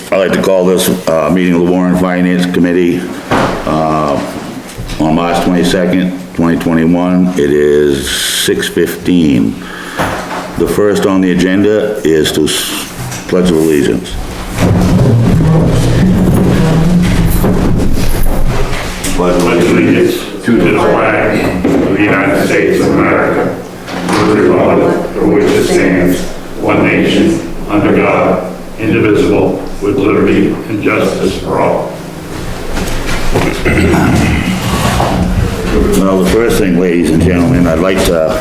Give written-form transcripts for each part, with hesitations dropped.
I'd like to call this meeting of the Warrant and Finance Committee on March 22nd, 2021. It is 6:15. The first on the agenda is to pledge of allegiance. Pledge allegiance to the flag of the United States of America, to the republic for which it stands, one nation, under God, indivisible, with liberty and justice for all. Well, the first thing, ladies and gentlemen, I'd like to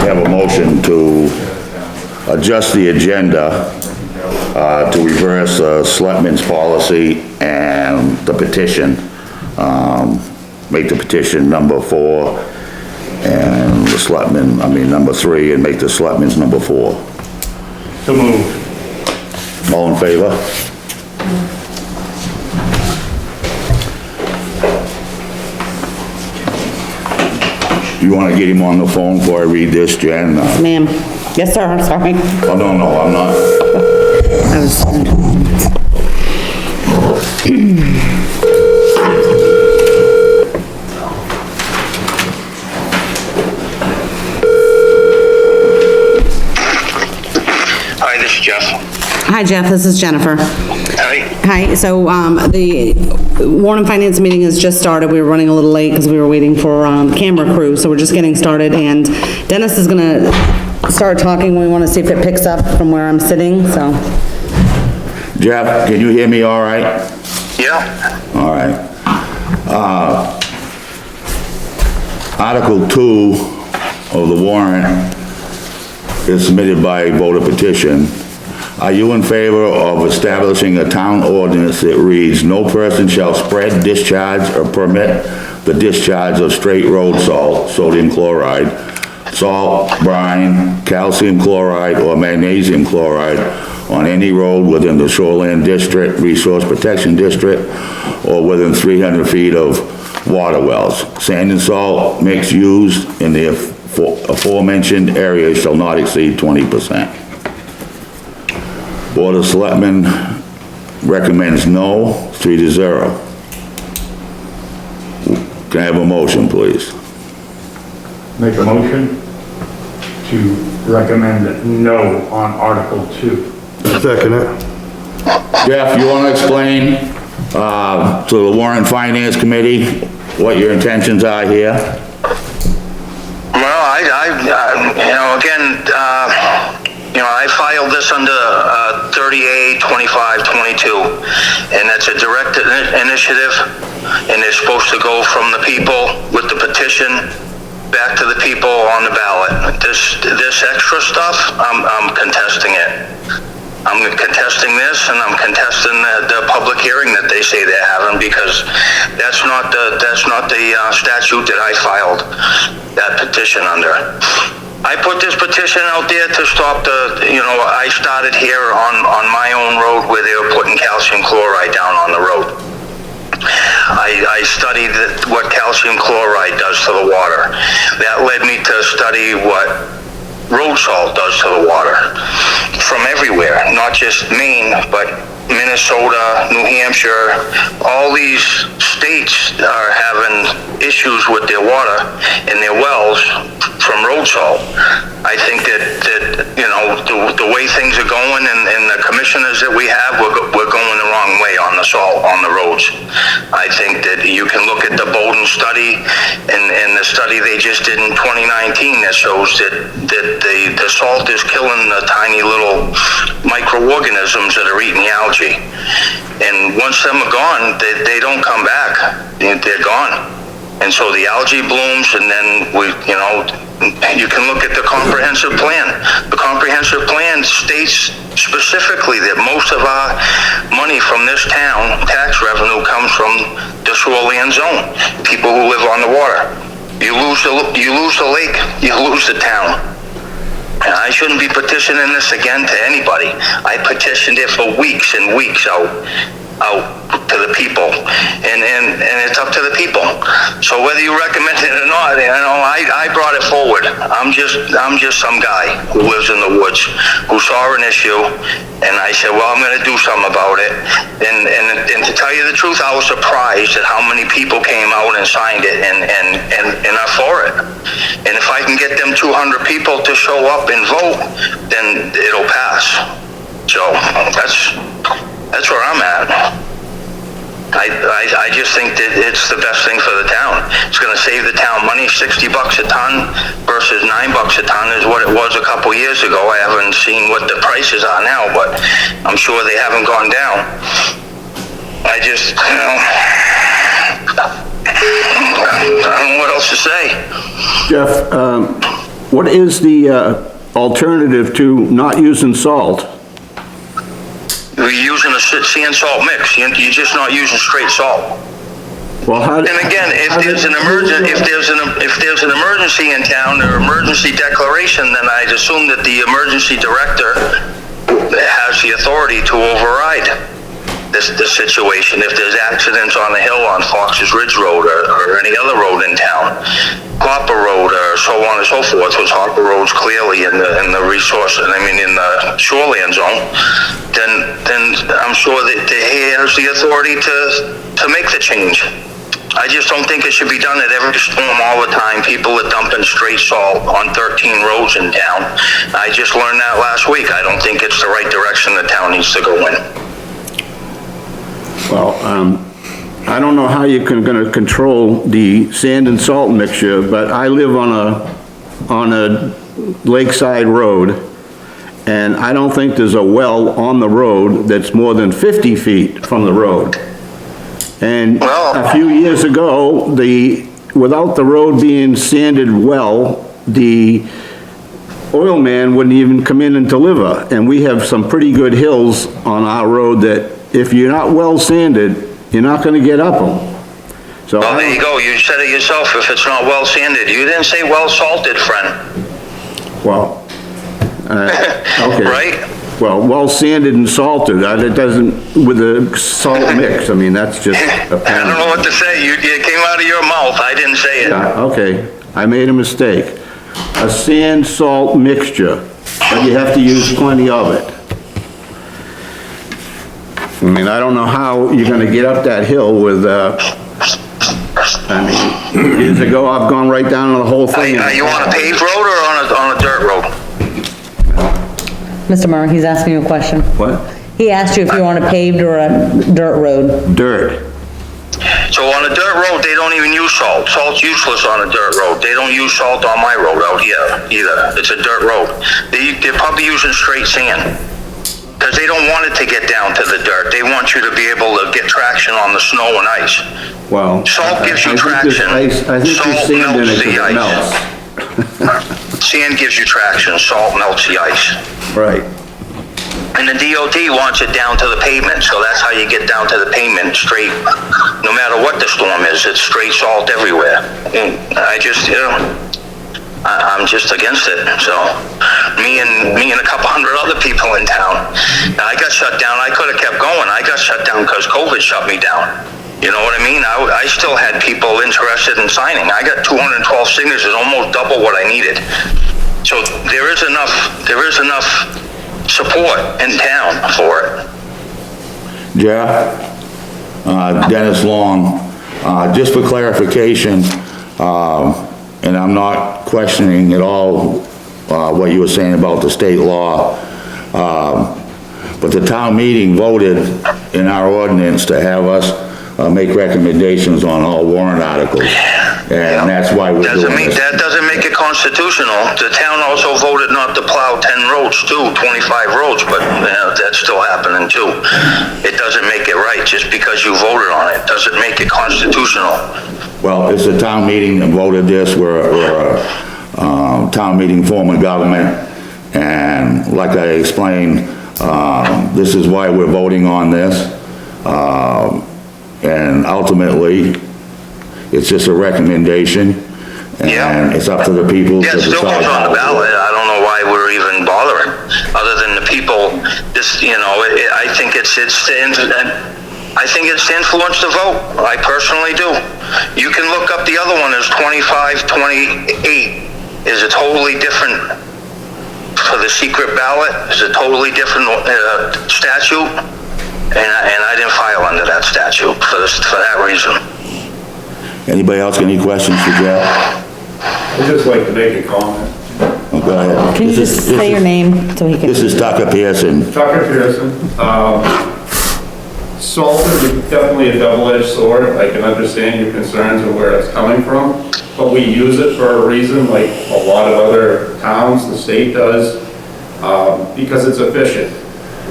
have a motion to adjust the agenda to reverse Selectmen's policy and the petition. Make the petition number 4 and the Selectmen, number 3, and make the Selectmen's number 4. So moved. All in favor? You want to get him on the phone before I read this, Jen? Ma'am. Yes, sir, I'm sorry. Oh, no, I'm not. I was... Hi, this is Jeff. Hi, Jeff, this is Jennifer. Hi. Hi, so, the Warrant and Finance meeting has just started. We were running a little late because we were waiting for, camera crew, so we're just getting started, and Dennis is gonna start talking. We wanna see if it picks up from where I'm sitting, so. Jeff, can you hear me all right? Yeah. All right. Article 2 of the warrant is submitted by voter petition. Are you in favor of establishing a town ordinance that reads, "No person shall spread, discharge, or permit the discharge of straight road salt, sodium chloride, salt, brine, calcium chloride, or magnesium chloride on any road within the shoreline district, resource protection district, or within 300 feet of water wells. Sand and salt mix used in the aforementioned areas shall not exceed 20%. Board of Selectmen recommends no, 3-0. Can I have a motion, please? Make a motion to recommend no on Article 2. Second it. Jeff, you want to explain to the Warrant and Finance Committee what your intentions are here? Well, I filed this under 30A 2522, and that's a direct initiative, and it's supposed to go from the people with the petition back to the people on the ballot. This extra stuff, I'm contesting it. I'm contesting this, and I'm contesting the public hearing that they say they're having, because that's not the statute that I filed that petition under. I put this petition out there to stop I started here on my own road where they were putting calcium chloride down on the road. I studied what calcium chloride does to the water. That led me to study what road salt does to the water from everywhere, not just Maine, but Minnesota, New Hampshire. All these states are having issues with their water and their wells from road salt. I think that the way things are going and the commissioners that we have, we're going the wrong way on the salt on the roads. I think that you can look at the Bowden study and the study they just did in 2019 that shows that the salt is killing the tiny little microorganisms that are eating the algae. And once them are gone, they don't come back. They're gone. And so the algae blooms, and then you can look at the comprehensive plan. The comprehensive plan states specifically that most of our money from this town, tax revenue, comes from the shoreline zone, people who live on the water. You lose the lake, you lose the town. And I shouldn't be petitioning this again to anybody. I petitioned it for weeks and weeks out. out to the people, and it's up to the people. So whether you recommend it or not, I brought it forward. I'm just some guy who lives in the woods, who saw an issue, and I said, well, I'm gonna do something about it. And to tell you the truth, I was surprised at how many people came out and signed it and are for it. And if I can get them 200 people to show up and vote, then it'll pass. So that's where I'm at. I just think that it's the best thing for the town. It's gonna save the town money. 60 bucks a ton versus 9 bucks a ton is what it was a couple years ago. I haven't seen what the prices are now, but I'm sure they haven't gone down. I just, I don't know what else to say. Jeff, what is the alternative to not using salt? You're using a sand salt mix. You're just not using straight salt. Well, how? And again, if there's an emergency in town or emergency declaration, then I'd assume that the emergency director has the authority to override this situation. If there's accidents on the hill on Fox's Ridge Road or any other road in town, Hopper Road or so on and so forth, which Hopper Road's clearly in the resource, in the shoreline zone, then I'm sure that he has the authority to make the change. I just don't think it should be done at every storm all the time. People are dumping straight salt on 13 roads in town. I just learned that last week. I don't think it's the right direction the town needs to go in. Well, I don't know how you're gonna control the sand and salt mixture, but I live on a lakeside road, and I don't think there's a well on the road that's more than 50 feet from the road. And a few years ago, without the road being sanded well, the oil man wouldn't even come in and deliver. And we have some pretty good hills on our road that if you're not well sanded, you're not gonna get up them. So well, there you go. You said it yourself. If it's not well sanded, you didn't say well salted, friend. Well, okay. Right? Well sanded and salted, it doesn't, with the salt mix, I mean, that's just I don't know what to say. It came out of your mouth. I didn't say it. Yeah, okay, I made a mistake. A sand salt mixture, but you have to use plenty of it. I mean, I don't know how you're gonna get up that hill with, I mean, years ago, I've gone right down the whole thing. Are you on a paved road or on a dirt road? Mr. Murray, he's asking you a question. What? He asked you if you're on a paved or a dirt road. Dirt. So on a dirt road, they don't even use salt. Salt's useless on a dirt road. They don't use salt on my road out here either. It's a dirt road. They're probably using straight sand. Because they don't want it to get down to the dirt. They want you to be able to get traction on the snow and ice. Well, Salt gives you traction. I think there's sand in it because it melts. Sand gives you traction. Salt melts the ice. Right. And the DOT wants it down to the pavement, so that's how you get down to the pavement straight. No matter what the storm is, it's straight salt everywhere. And I just, I'm just against it. So me and a couple hundred other people in town. Now, I got shut down. I could have kept going. I got shut down because COVID shut me down. You know what I mean? I still had people interested in signing. I got 212 signatures, almost double what I needed. So there is enough support in town for it. Jeff, Dennis Long, just for clarification, and I'm not questioning at all what you were saying about the state law, but the town meeting voted in our ordinance to have us make recommendations on all warrant articles, and that's why we're doing this. That doesn't make it constitutional. The town also voted not to plow 10 roads too, 25 roads, but that's still happening too. It doesn't make it right. Just because you voted on it doesn't make it constitutional. Well, it's a town meeting that voted this. We're a town meeting form of government, and like I explained, this is why we're voting on this. And ultimately, it's just a recommendation, and it's up to the people to decide. Yeah, it still goes on the ballot. I don't know why we're even bothering, other than the people, I think it's I think it's influenced the vote. I personally do. You can look up the other one as 25-28 is a totally different, for the secret ballot, is a totally different statute. And I didn't file under that statute for that reason. Anybody else got any questions for Jeff? I'd just like to make a comment. Oh, go ahead. Can you just say your name so he can? This is Tucker Pearson. Tucker Pearson. Salt is definitely a double-edged sword. I can understand your concerns of where it's coming from, but we use it for a reason, like a lot of other towns, the state does, because it's efficient.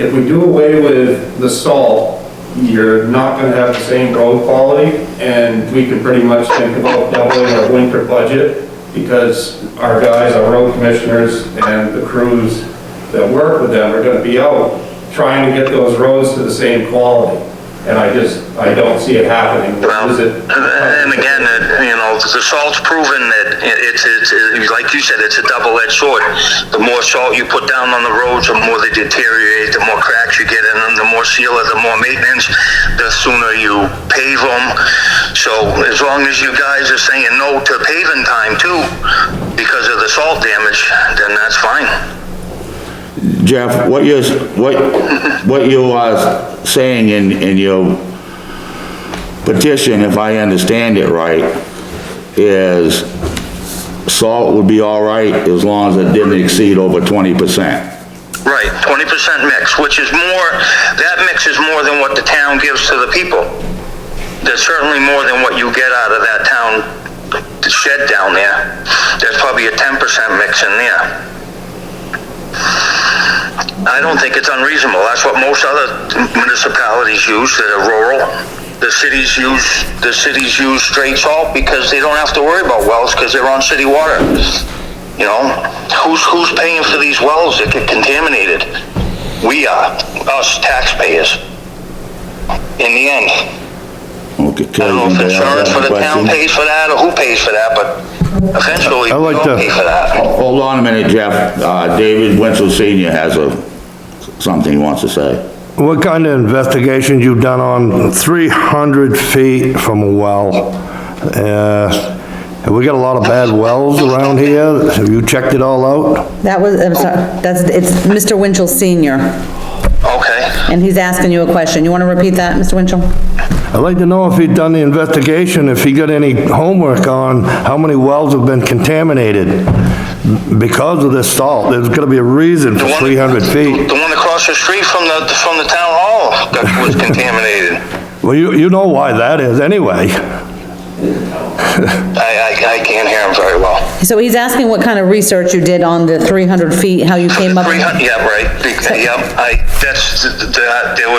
If we do away with the salt, you're not going to have the same road quality, and we can pretty much think about doubling our winter budget, because our guys, our road commissioners, and the crews that work with them are going to be out trying to get those roads to the same quality. And I don't see it happening. Well, and again, the salt's proven that it's like you said, it's a double-edged sword. The more salt you put down on the roads, the more they deteriorate, the more cracks you get in them, the more sealer, the more maintenance, the sooner you pave them. So as long as you guys are saying no to paving time too, because of the salt damage, then that's fine. Jeff, what you are saying in your petition, if I understand it right, is salt would be all right as long as it didn't exceed over 20%. Right, 20% mix, which is more, that mix is more than what the town gives to the people. There's certainly more than what you get out of that town shed down there. There's probably a 10% mix in there. I don't think it's unreasonable. That's what most other municipalities use that are rural. The cities use straight salt because they don't have to worry about wells because they're on city water. You know, who's paying for these wells that get contaminated? We are, us taxpayers. In the end. Okay, I don't know if insurance for the town pays for that or who pays for that, but eventually we all pay for that. Hold on a minute, Jeff. David Wenzel Senior has something he wants to say. What kind of investigations you've done on 300 feet from a well? Have we got a lot of bad wells around here? Have you checked it all out? That was, I'm sorry, it's Mr. Winchell Senior, Okay. and he's asking you a question. You want to repeat that, Mr. Winchell? I'd like to know if he'd done the investigation, if he got any homework on how many wells have been contaminated because of this salt. There's gotta be a reason for 300 feet. The one across the street from the town hall that was contaminated. Well, you know why that is anyway. I can't hear him very well. So he's asking what kind of research you did on the 300 feet, how you came up. 300, yeah, right. There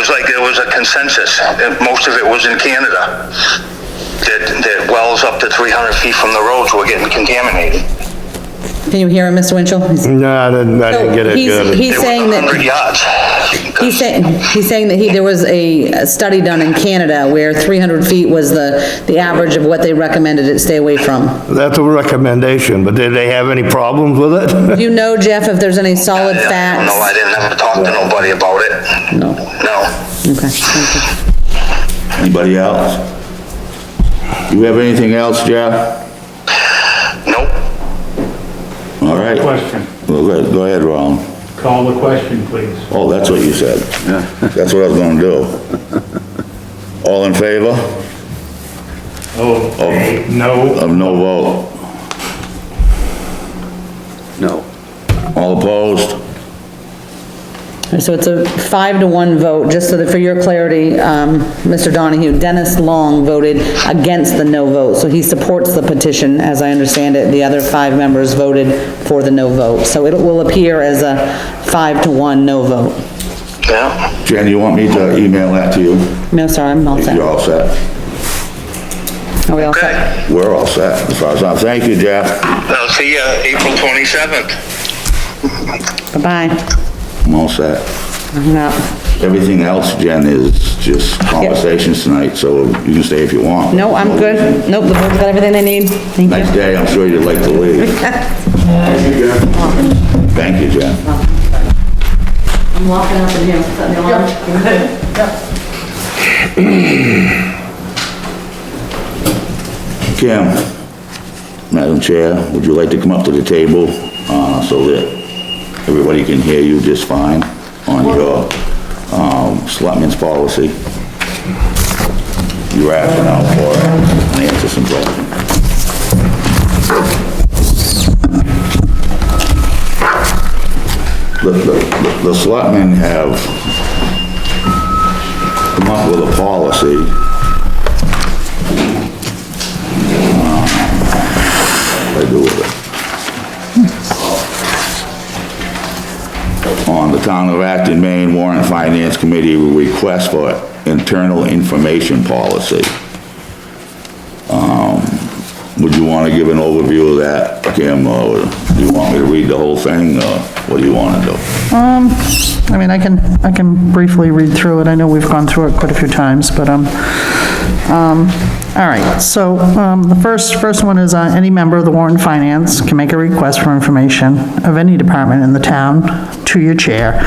was a consensus, and most of it was in Canada, that wells up to 300 feet from the roads were getting contaminated. Can you hear him, Mr. Winchell? No, I didn't get it good. He's saying that. 100 yards. He's saying that there was a study done in Canada where 300 feet was the average of what they recommended it stay away from. That's a recommendation, but did they have any problems with it? Do you know, Jeff, if there's any solid facts? No, I didn't ever talk to nobody about it. No. No. Okay, thank you. Anybody else? You have anything else, Jeff? Nope. All right. Question. Well, go ahead, Ron. Call the question, please. Oh, that's what you said. That's what I was gonna do. All in favor Okay, no. of no vote? No. All opposed? So it's a 5-1 vote, just so that for your clarity, Mr. Donahue, Dennis Long voted against the no vote, so he supports the petition, as I understand it. The other 5 members voted for the no vote, so it will appear as a 5-1 no vote. Yeah. Jen, you want me to email that to you? No, sorry, I'm all set. You're all set? Are we all set? Okay. We're all set, as far as I'm, thank you, Jeff. I'll see you April 27th. Bye-bye. I'm all set. No. Everything else, Jen, is just conversations tonight, so you can stay if you want. No, I'm good. Nope, the board's got everything they need. Thank Nice you. day, I'm sure you'd like to leave. Thank you, Jen. I'm locking up in here. Set me alarm. Kim, Madam Chair, would you like to come up to the table, so that everybody can hear you just fine on your, selectmen's policy? Your rationale for it, and answer some questions. The selectmen have come up with a policy. What do I do with it? On the Town of Acton, Maine Warrant and Finance Committee request for internal information policy. Would you want to give an overview of that, Kim, or do you want me to read the whole thing, or what do you want to do? I mean, I can briefly read through it. I know we've gone through it quite a few times, but, all right, so, the first one is, any member of the Warrant and Finance can make a request for information of any department in the town to your chair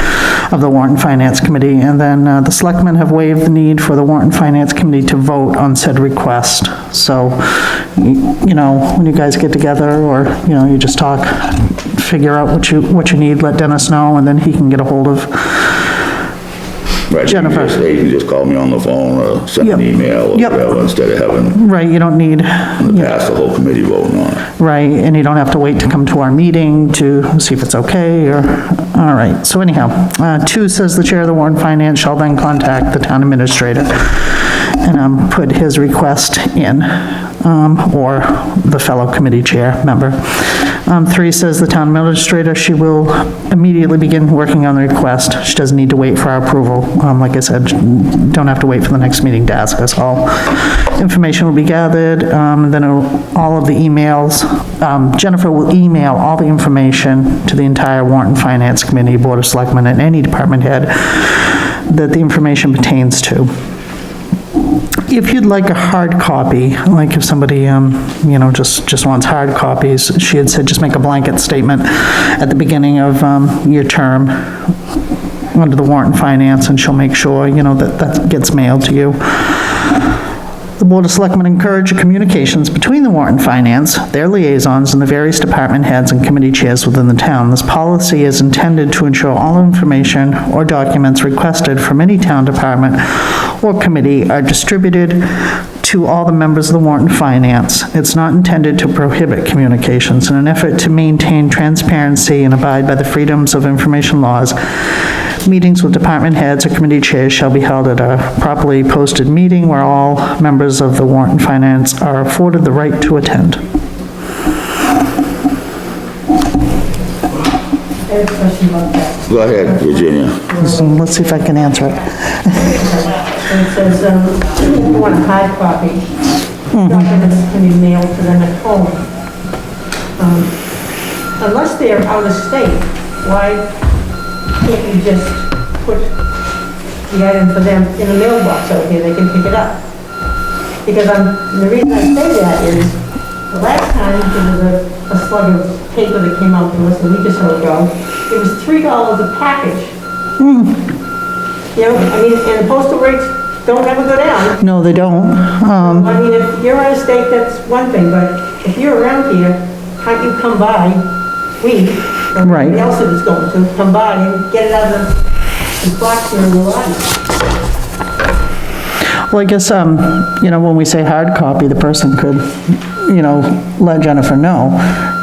of the Warrant and Finance Committee, and then, the selectmen have waived the need for the Warrant and Finance Committee to vote on said request. So, you know, when you guys get together, or, you know, you just talk, figure out what you need, let Dennis know, and then he can get a hold of Right, Jennifer. You can just call me on the phone or send an Yep. email or Yep. whatever, instead of having Right, you don't need, pass the whole committee voting on it. right, and you don't have to wait to come to our meeting to see if it's okay, or, all right, so anyhow, 2 says the chair of the Warrant and Finance shall then contact the town administrator and, put his request in, or the fellow committee chair member. 3 says the town administrator, she will immediately begin working on the request. She doesn't need to wait for our approval. Like I said, don't have to wait for the next meeting to ask us. All information will be gathered, then all of the emails, Jennifer will email all the information to the entire Warrant and Finance Committee, Board of Selectmen, and any department head that the information pertains to. If you'd like a hard copy, like if somebody, you know, just wants hard copies, she had said just make a blanket statement at the beginning of your term under the Warrant and Finance, and she'll make sure, you know, that gets mailed to you. The Board of Selectmen encourage communications between the Warrant and Finance, their liaisons, and the various department heads and committee chairs within the town. This policy is intended to ensure all information or documents requested from any town department or committee are distributed to all the members of the Warrant and Finance. It's not intended to prohibit communications. In an effort to maintain transparency and abide by the freedoms of information laws, meetings with department heads or committee chairs shall be held at a properly posted meeting where all members of the Warrant and Finance are afforded the right to attend. I have a question about that. Go ahead, Virginia. So let's see if I can answer it. And it says, you want a hard copy, documents can be mailed to them at home. Unless they're out of state, why can't you just put the item for them in a mailbox out here, they can pick it up? Because the reason I say that is, the last time there was a slug of paper that came out to us a week or so ago, it was $3 a package. You know, I mean, and the postal rates don't ever go down. No, they don't. I mean, if you're out of state, that's one thing, but if you're around here, can't you come by, or Right. anybody else that is going to, come by and get it out of the box here in the lobby? Well, I guess, you know, when we say hard copy, the person could, you know, let Jennifer know,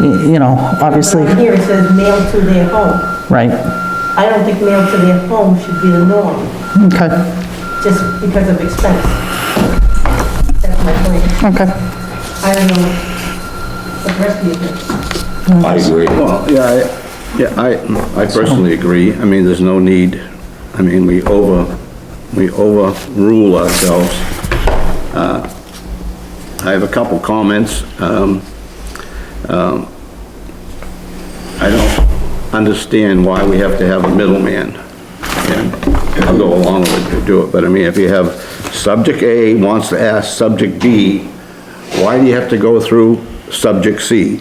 you know, obviously, Right here it says mail to their home. right, I don't think mail to their home should be the norm, okay, just because of expense. That's my point. okay. I don't know what the rest of you think. I agree. Well, I personally agree. I mean, there's no need, I mean, we overrule ourselves. I have a couple comments. I don't understand why we have to have a middleman. And I'll go along with it to do it, but I mean, if you have subject A wants to ask subject B, why do you have to go through subject C?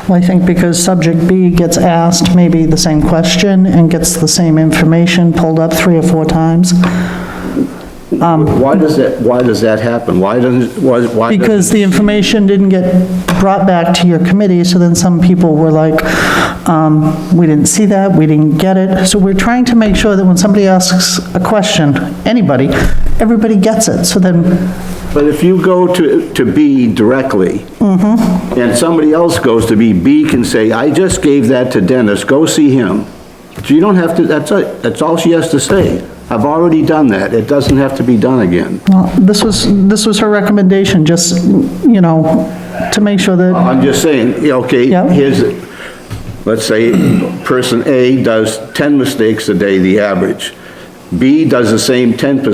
Well, I think because subject B gets asked maybe the same question and gets the same information pulled up 3 or 4 times. Why does that happen? Why doesn't, why? Because the information didn't get brought back to your committee, so then some people were like, we didn't see that, we didn't get it. So we're trying to make sure that when somebody asks a question, anybody, everybody gets it, so then, But if you go to B directly, and somebody else goes to B, B can say, I just gave that to Dennis, go see him. So you don't have to, that's it, that's all she has to say. I've already done that, it doesn't have to be done again. well, this was her recommendation, just, you know, to make sure that, I'm just saying, yeah, okay, Yeah. here's, let's say, person A does 10 mistakes a day, the average. B does the same 10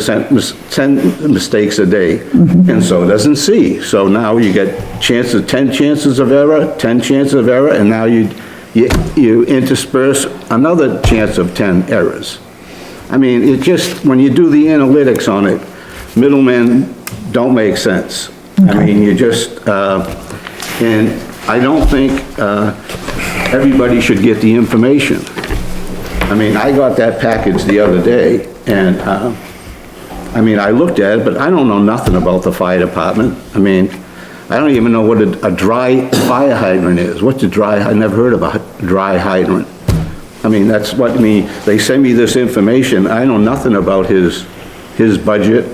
mistakes a day, and so doesn't C. So now you get 10 chances of error, 10 chances of error, and now you intersperse another chance of 10 errors. I mean, it just, when you do the analytics on it, middlemen don't make sense. I mean, you just, and I don't think everybody should get the information. I mean, I got that package the other day, and, I mean, I looked at it, but I don't know nothing about the fire department. I mean, I don't even know what a dry fire hydrant is. What's a I never heard of a dry hydrant. I mean, that's what, I mean, they send me this information, I know nothing about his budget.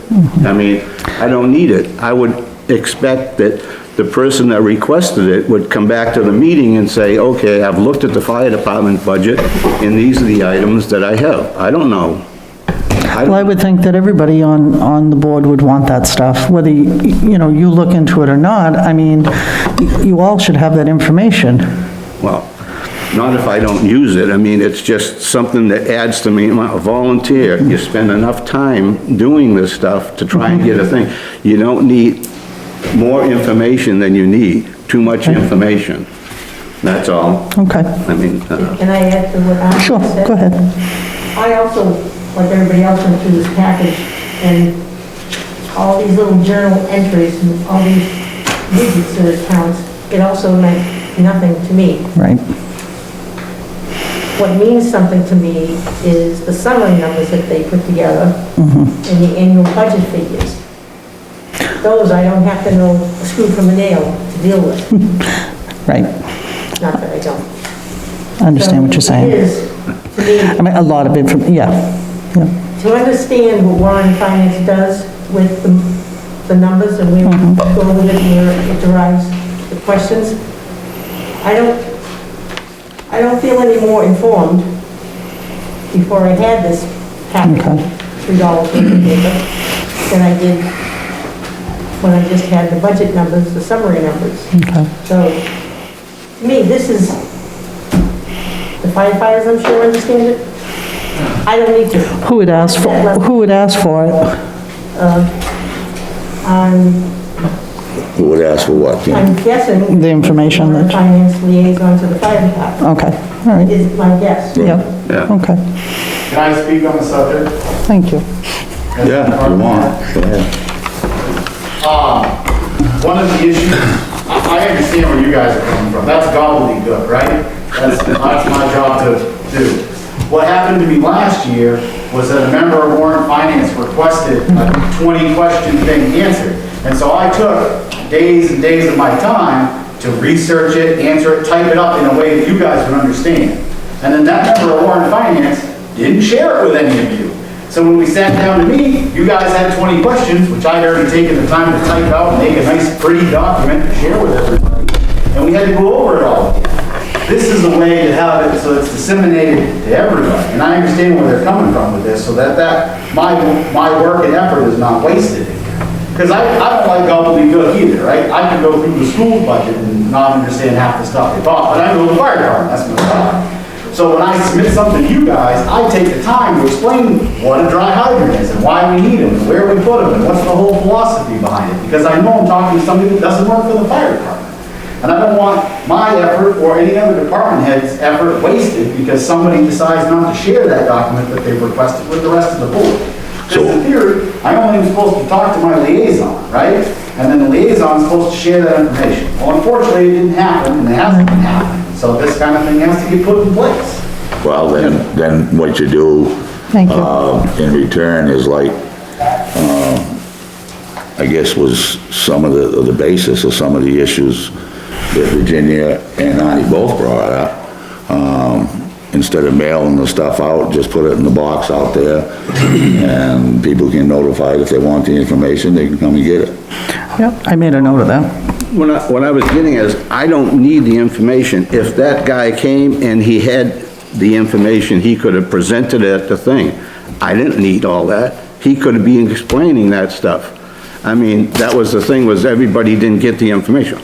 I mean, I don't need it. I would expect that the person that requested it would come back to the meeting and say, okay, I've looked at the fire department budget, and these are the items that I have. I don't know. well, I would think that everybody on the board would want that stuff, whether, you know, you look into it or not. I mean, you all should have that information. Well, not if I don't use it. I mean, it's just something that adds to me, I'm a volunteer. You spend enough time doing this stuff to try and get a thing. You don't need more information than you need, too much information. That's all. Okay, I mean, Can I add to what I said? sure, go ahead. I also, like everybody else, went through this package, and all these little journal entries and all these digits that it counts, it also meant nothing to me. Right, What means something to me is the summary numbers that they put together and the annual budget figures. Those I don't have to know a screw from a nail to deal with. right. Not that I don't. I understand what you're So saying. it is, to me, I mean, a lot of information, yeah. to understand what Warrant and Finance does with the numbers and where we go with it, where it derives the questions, I don't feel any more informed before I had this package, $3 worth of paper, than I did when I just had the budget numbers, the summary numbers. Okay. So, to me, this is, the firefighters, I'm sure, understand it. I don't need to. Who would ask for it? Who would ask for what, Jim? I'm guessing. The information that- Finance liaison to the fire department Okay, all right, is my guess. yeah, yeah. okay, Can I speak on the subject? thank you. Yeah, if you want, go ahead. One of the issues, I understand where you guys are coming from, that's gobbledygook, right? That's my job to do. What happened to me last year was that a member of Warrant Finance requested a 20-question thing answered. And so I took days and days of my time to research it, answer it, type it up in a way that you guys would understand. And then that member of Warrant Finance didn't share it with any of you. So when we sat down to meet, you guys had 20 questions, which I'd already taken the time to type out and make a nice pretty document to share with everybody. And we had to go over it all again. This is a way to have it so it's disseminated to everybody. And I understand where they're coming from with this, so that my work and effort is not wasted. Because I don't like gobbledygook either, right? I can go through the school budget and not understand half the stuff they bought, but I know the fire department, that's my job. So when I submit something to you guys, I take the time to explain what a dry hydrant is and why we need them and where we put them and what's the whole philosophy behind it. Because I know I'm talking to somebody that doesn't work for the fire department. And I don't want my effort or any other department head's effort wasted because somebody decides not to share that document that they've requested with the rest of the board. So in theory, I only am supposed to talk to my liaison, right? And then the liaison is supposed to share that information. Well, unfortunately, it didn't happen, and it hasn't been happening. So this kind of thing has to get put in place. Well, then what you do, Thank you. in return is like, I guess, was some of the basis of some of the issues that Virginia and I both brought up. Instead of mailing the stuff out, just put it in the box out there, and people can notify if they want the information, they can come and get it. Yep, I made a note of that. What I was getting is, I don't need the information. If that guy came and he had the information, he could have presented it at the thing. I didn't need all that. He could have been explaining that stuff. I mean, that was the thing, was everybody didn't get the information.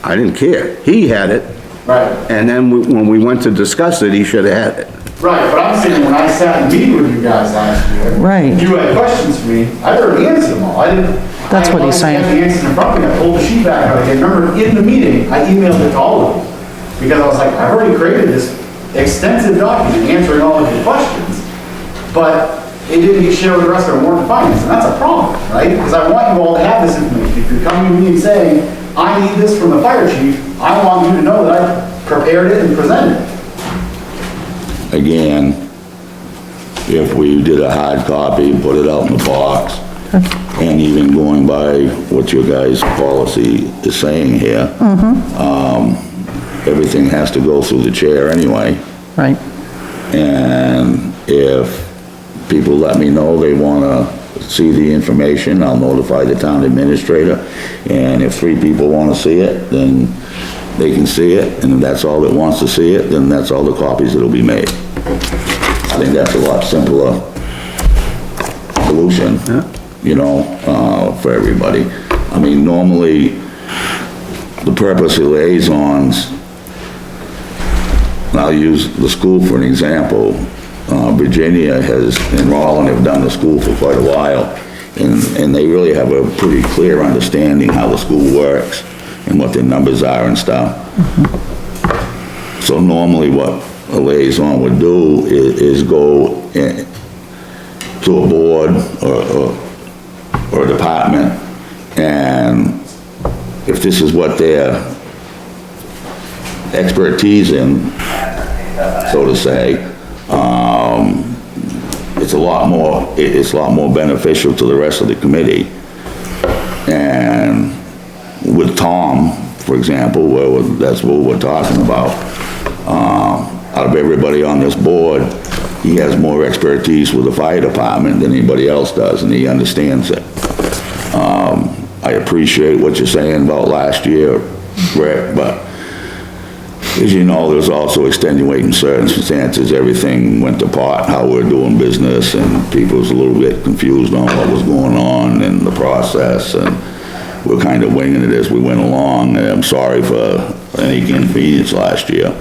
I didn't care. He had it. Right. And then when we went to discuss it, he should have had it. Right, but I'm saying, when I sat and meeting with you guys last year. Right. You had questions for me, I already answered them all, I didn't. That's what he's saying. I had the answers in front of me, I pulled the sheet back out again, remember, in the meeting, I emailed it to all of you. Because I was like, I've already created this extensive document answering all of your questions, but it didn't get shared with the rest of the Warrant and Finance, and that's a problem, right? Because I want you all to have this information. If you're coming to me and saying, I need this from the fire chief, I want you to know that I prepared it and presented it. Again, if we did a hard copy, put it out in the box, and even going by what your guys' policy is saying here, everything has to go through the chair anyway. Right. And if people let me know they wanna see the information, I'll notify the town administrator. And if 3 people wanna see it, then they can see it, and if that's all that wants to see it, then that's all the copies that'll be made. I think that's a lot simpler solution, you know, for everybody. I mean, normally, the purpose of liaisons, I'll use the school for an example. Virginia and Rollin have done the school for quite a while, and they really have a pretty clear understanding how the school works and what their numbers are and stuff. So normally what a liaison would do is go to a board or a department, and if this is what their expertise in, so to say, it's a lot more beneficial to the rest of the committee. And with Tom, for example, that's what we're talking about, out of everybody on this board, he has more expertise with the fire department than anybody else does, and he understands it. I appreciate what you're saying about last year, Rick, but as you know, there's also extenuating circumstances. Everything went to pot, how we're doing business, and people was a little bit confused on what was going on in the process, and we're kind of winging it as we went along. And I'm sorry for any inconvenience last year.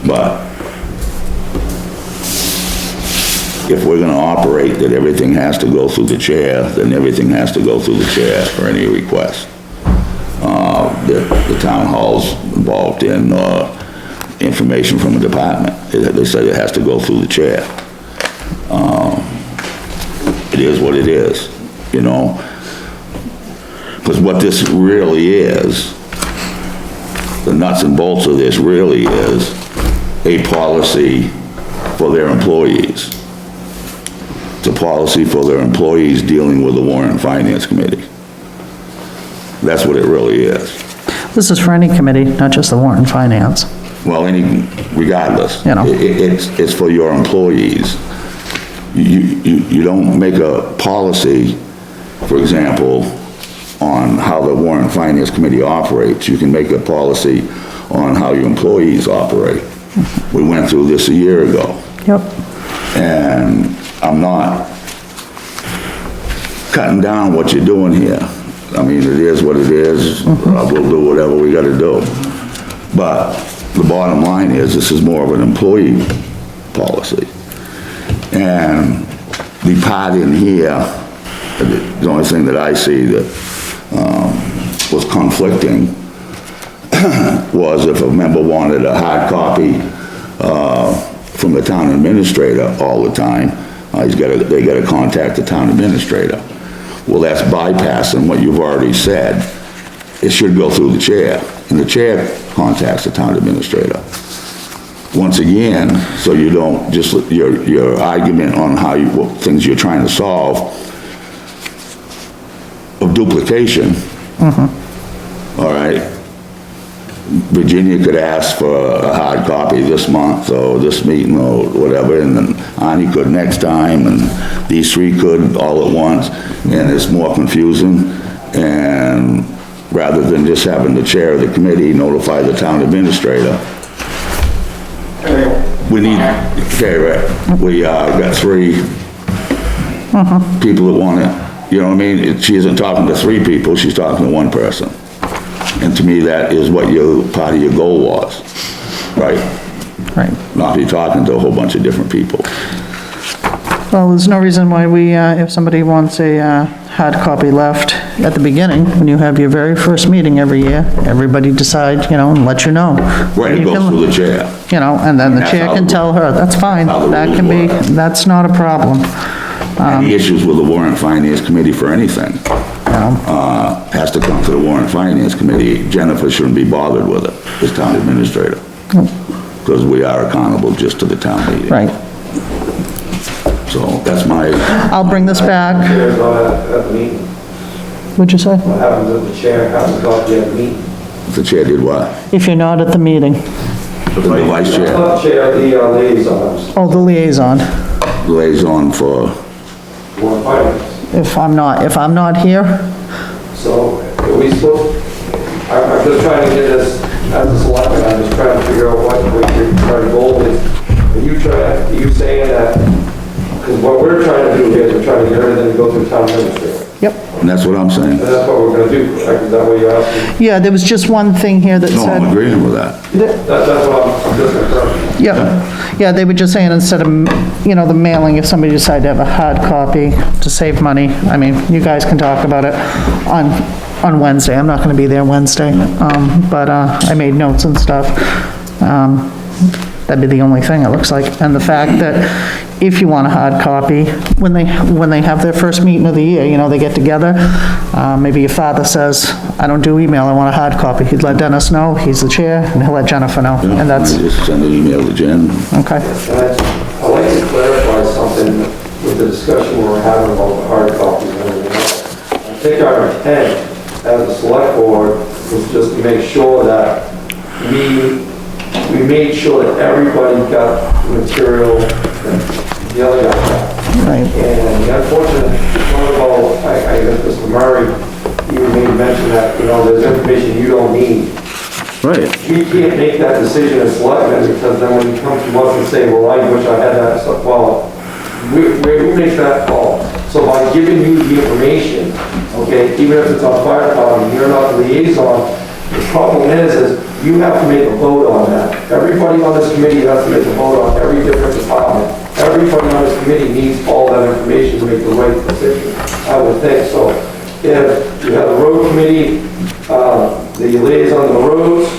But if we're gonna operate that everything has to go through the chair, then everything has to go through the chair for any request that the town hall's involved in, information from the department. They said it has to go through the chair. It is what it is, you know? Because what this really is, the nuts and bolts of this really is a policy for their employees. It's a policy for their employees dealing with the Warrant and Finance Committee. That's what it really is. This is for any committee, not just the Warrant and Finance. Well, regardless. You know. It's for your employees. You don't make a policy, for example, on how the Warrant and Finance Committee operates. You can make a policy on how your employees operate. We went through this a year ago. Yep. And I'm not cutting down what you're doing here. I mean, it is what it is. We'll do whatever we gotta do. But the bottom line is, this is more of an employee policy. And the part in here, the only thing that I see that was conflicting was if a member wanted a hard copy from the town administrator all the time, they gotta contact the town administrator. Well, that's bypassing what you've already said. It should go through the chair, and the chair contacts the town administrator. Once again, so you don't just, your argument on what things you're trying to solve duplication. All right? Virginia could ask for a hard copy this month, or this meeting, or whatever, and then Ani could next time, and these three could all at once, and it's more confusing, and rather than just having the chair of the committee notify the town administrator. We need, okay, right, we, got three people that want it, you know what I mean? She isn't talking to three people, she's talking to one person. And to me, that is what part of your goal was, right? Right. Not be talking to a whole bunch of different people. Well, there's no reason why we, if somebody wants a hard copy left at the beginning, when you have your very first meeting every year, everybody decide, you know, and let you know. Right, it You goes can- through the chair. You know, and then the That's chair how can the- tell her, that's fine, how the that rules can be, work. that's not a problem. Any issues with the Warrant Finance Committee for anything, has to come to the Warrant Finance Committee. Jennifer shouldn't be bothered with it, as town administrator. Because we are accountable just to the town meeting. Right. So that's my, I'll bring this back. Chair's not at the meeting. What'd you say? What happens if the chair hasn't got the meeting? the chair did what? If you're not at the meeting. The vice chair, Not chair, the liaisons, Oh, the liaison. liaison for, Warrant Finance. If I'm not here, So, are we supposed, I'm just trying to get this, as a selectman, I'm just trying to figure out what your current goal is. Are you saying that, because what we're trying to do here is we're trying to get everything to go through town administrator. yep. and that's what I'm saying. And that's what we're gonna do, correct? Is that what you're asking? Yeah, there was just one thing here that No, I'm said, agreeing with that. That's what I'm just confirming. yeah, they were just saying instead of, you know, the mailing, if somebody decided to have a hard copy to save money, I mean, you guys can talk about it on Wednesday. I'm not gonna be there Wednesday, but, I made notes and stuff. That'd be the only thing, it looks like. And the fact that if you want a hard copy, when they have their first meeting of the year, you know, they get together, maybe your father says, I don't do email, I want a hard copy. He'd let Dennis know, he's the chair, and he'll let Jennifer know, and that's, Just send an email to Jen. okay. And I'd like to clarify something with the discussion we're having about the hard copies and everything else. I think our intent as a select board was just to make sure that we made sure that everybody got the material that the other guy got. Right. And the unfortunate part about, I guess Mr. Murray, you made mention that, you know, there's information you don't need. Right. We can't make that decision as selectmen, because then when you come to us and say, well, I wish I had that stuff, well, who makes that call? So by giving you the information, okay, even if it's on fire department, you're not the liaison, the problem is you have to make a vote on that. Everybody on this committee has to make a vote on every different department. Everybody on this committee needs all that information to make the right decision, I would think. So if you have the road committee, the liaison on the roads,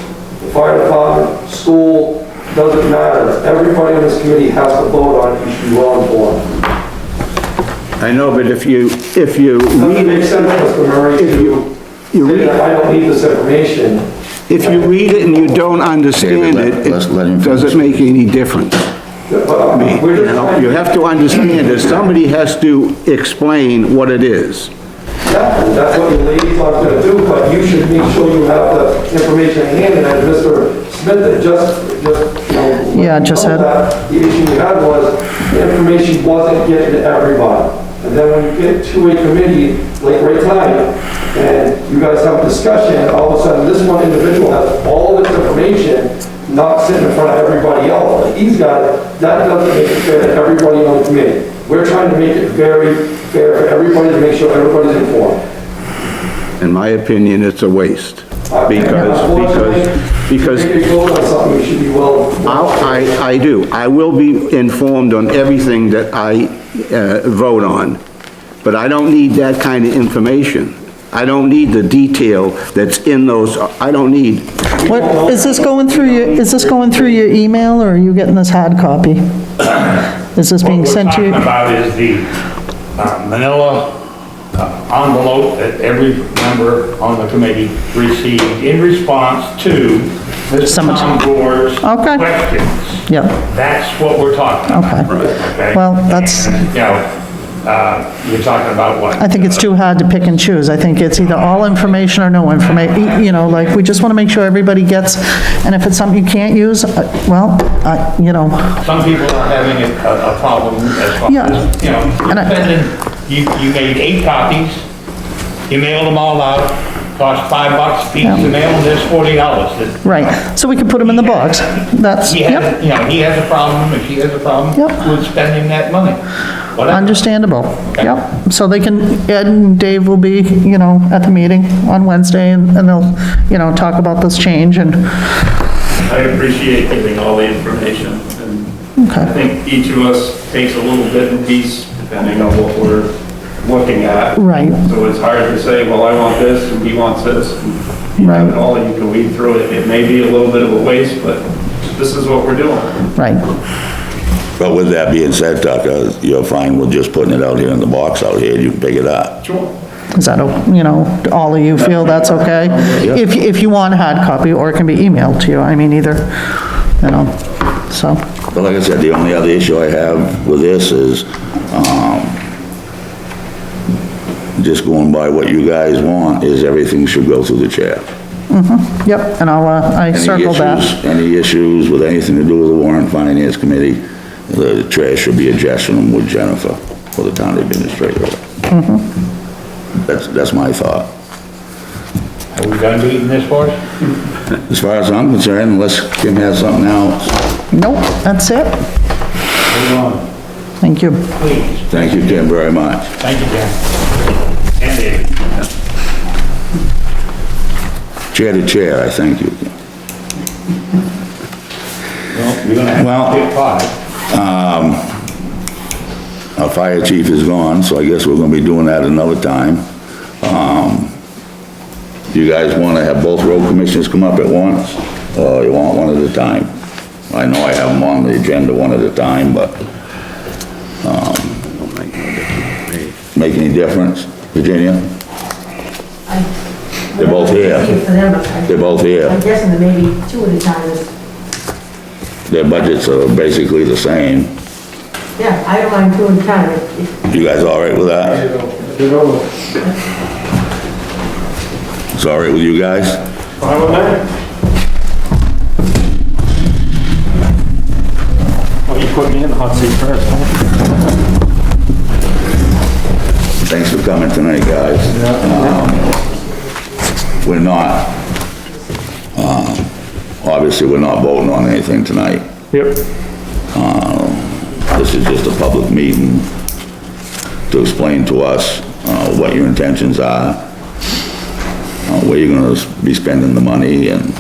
the fire department, school, doesn't matter. Everybody on this committee has to vote on it, you should be well informed. I know, but if you Does read it make it, sense, Mr. Murray, to you say read, that I don't need this information? if you read it and you don't understand David, it, let's let him it doesn't make any difference. But we're You just know, trying you to- have to understand that somebody has to explain what it is. Yeah, and that's what the liaison's gonna do, but you should make sure you have the information in hand, and as Mr. Smith had you know. Yeah, just said- The issue we had was, the information wasn't getting to everybody. And then when you get to a committee, like right tonight, and you guys have a discussion, all of a sudden, this one individual has all this information, not sitting in front of everybody else, like he's got it, that doesn't make it fair to everybody on the committee. We're trying to make it very fair for everybody to make sure everybody's informed. In my opinion, it's a waste. Unfortunately, Because if you vote on something, you should be well. I do. I will be informed on everything that I vote on, but I don't need that kind of information. I don't need the detail that's in those, I don't need, What, is this going through your email, or are you getting this hard copy? Is this being sent to you? What we're talking about is the manila envelope that every member on the committee received in response to the Someone's- town board's Okay. questions. Yep, That's what we're talking about. okay. Okay? Well, that's- And, you know, You're talking about what? I think it's too hard to pick and choose. I think it's either all information or no information, you know, like, we just want to make sure everybody gets, and if it's something you can't use, you know, Some people are having a problem as far Yeah. as, you know, And you made 8 copies, you mailed them all out, cost $5 each to mail, and there's $40. right, so we can put them in the box. That's, He yep, has, you know, he has a problem, if she has a problem Yep. with spending that money. Whatever. understandable, yep. So they can, Ed and Dave will be, you know, at the meeting on Wednesday, and they'll, you know, talk about this change, and, I appreciate giving all the information, and I okay, think each of us takes a little bit and piece, depending on what we're looking at. right, So it's hard to say, well, I want this, and he wants this, and you have it all, you can weed through it. It may be a little bit of a waste, but this is what we're doing. right. But with that being said, Tucker, you're fine with just putting it out here in the box out here, you can pick it up. Sure. Is that, you know, all of you feel that's okay? If you want a hard copy, or it can be emailed to you, I mean, either, you know, so, But like I said, the only other issue I have with this is, just going by what you guys want, is everything should go through the chair. yep, and I circled that. Any issues with anything to do with the Warrant Finance Committee, the chair should be addressing them with Jennifer, or the town administrator. That's my thought. Are we done beating this horse? As far as I'm concerned, unless Kim has something else, Nope, that's it. Hold on, Thank you. please. thank you, Kim, very much. Thank you, Jen. And Dave. Chair to chair, I thank you. Well, you're gonna have Well- to pick 5. Our fire chief is gone, so I guess we're gonna be doing that another time. Do you guys wanna have both road commissioners come up at once, or you want one at a time? I know I have them on the agenda one at a time, but, make any difference, Virginia? They're both here. For them, They're both here. I'm guessing there may be 2 at a time. Their budgets are basically the same. Yeah, I don't mind 2 at a time. If- You guys all right with that? It's all right with you guys? Fine with that? Well, you put me in the hot seat first, huh? Thanks for coming tonight, guys. We're not, obviously, we're not voting on anything tonight. Yep. This is just a public meeting to explain to us, what your intentions are, where you're gonna be spending the money and,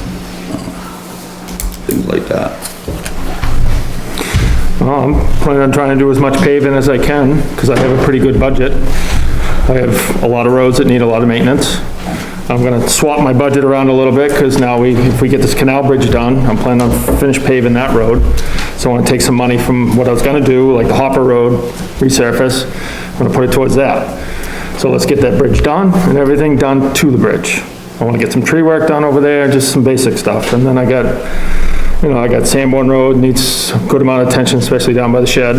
things like that. I'm planning on trying to do as much paving as I can, because I have a pretty good budget. I have a lot of roads that need a lot of maintenance. I'm gonna swap my budget around a little bit, because now if we get this canal bridge done, I'm planning on finish paving that road. So I wanna take some money from what I was gonna do, like the Hopper Road resurface, I'm gonna put it towards that. So let's get that bridge done, and everything done to the bridge. I wanna get some tree work done over there, just some basic stuff, and then I got Sanborn Road, needs a good amount of attention, especially down by the shed.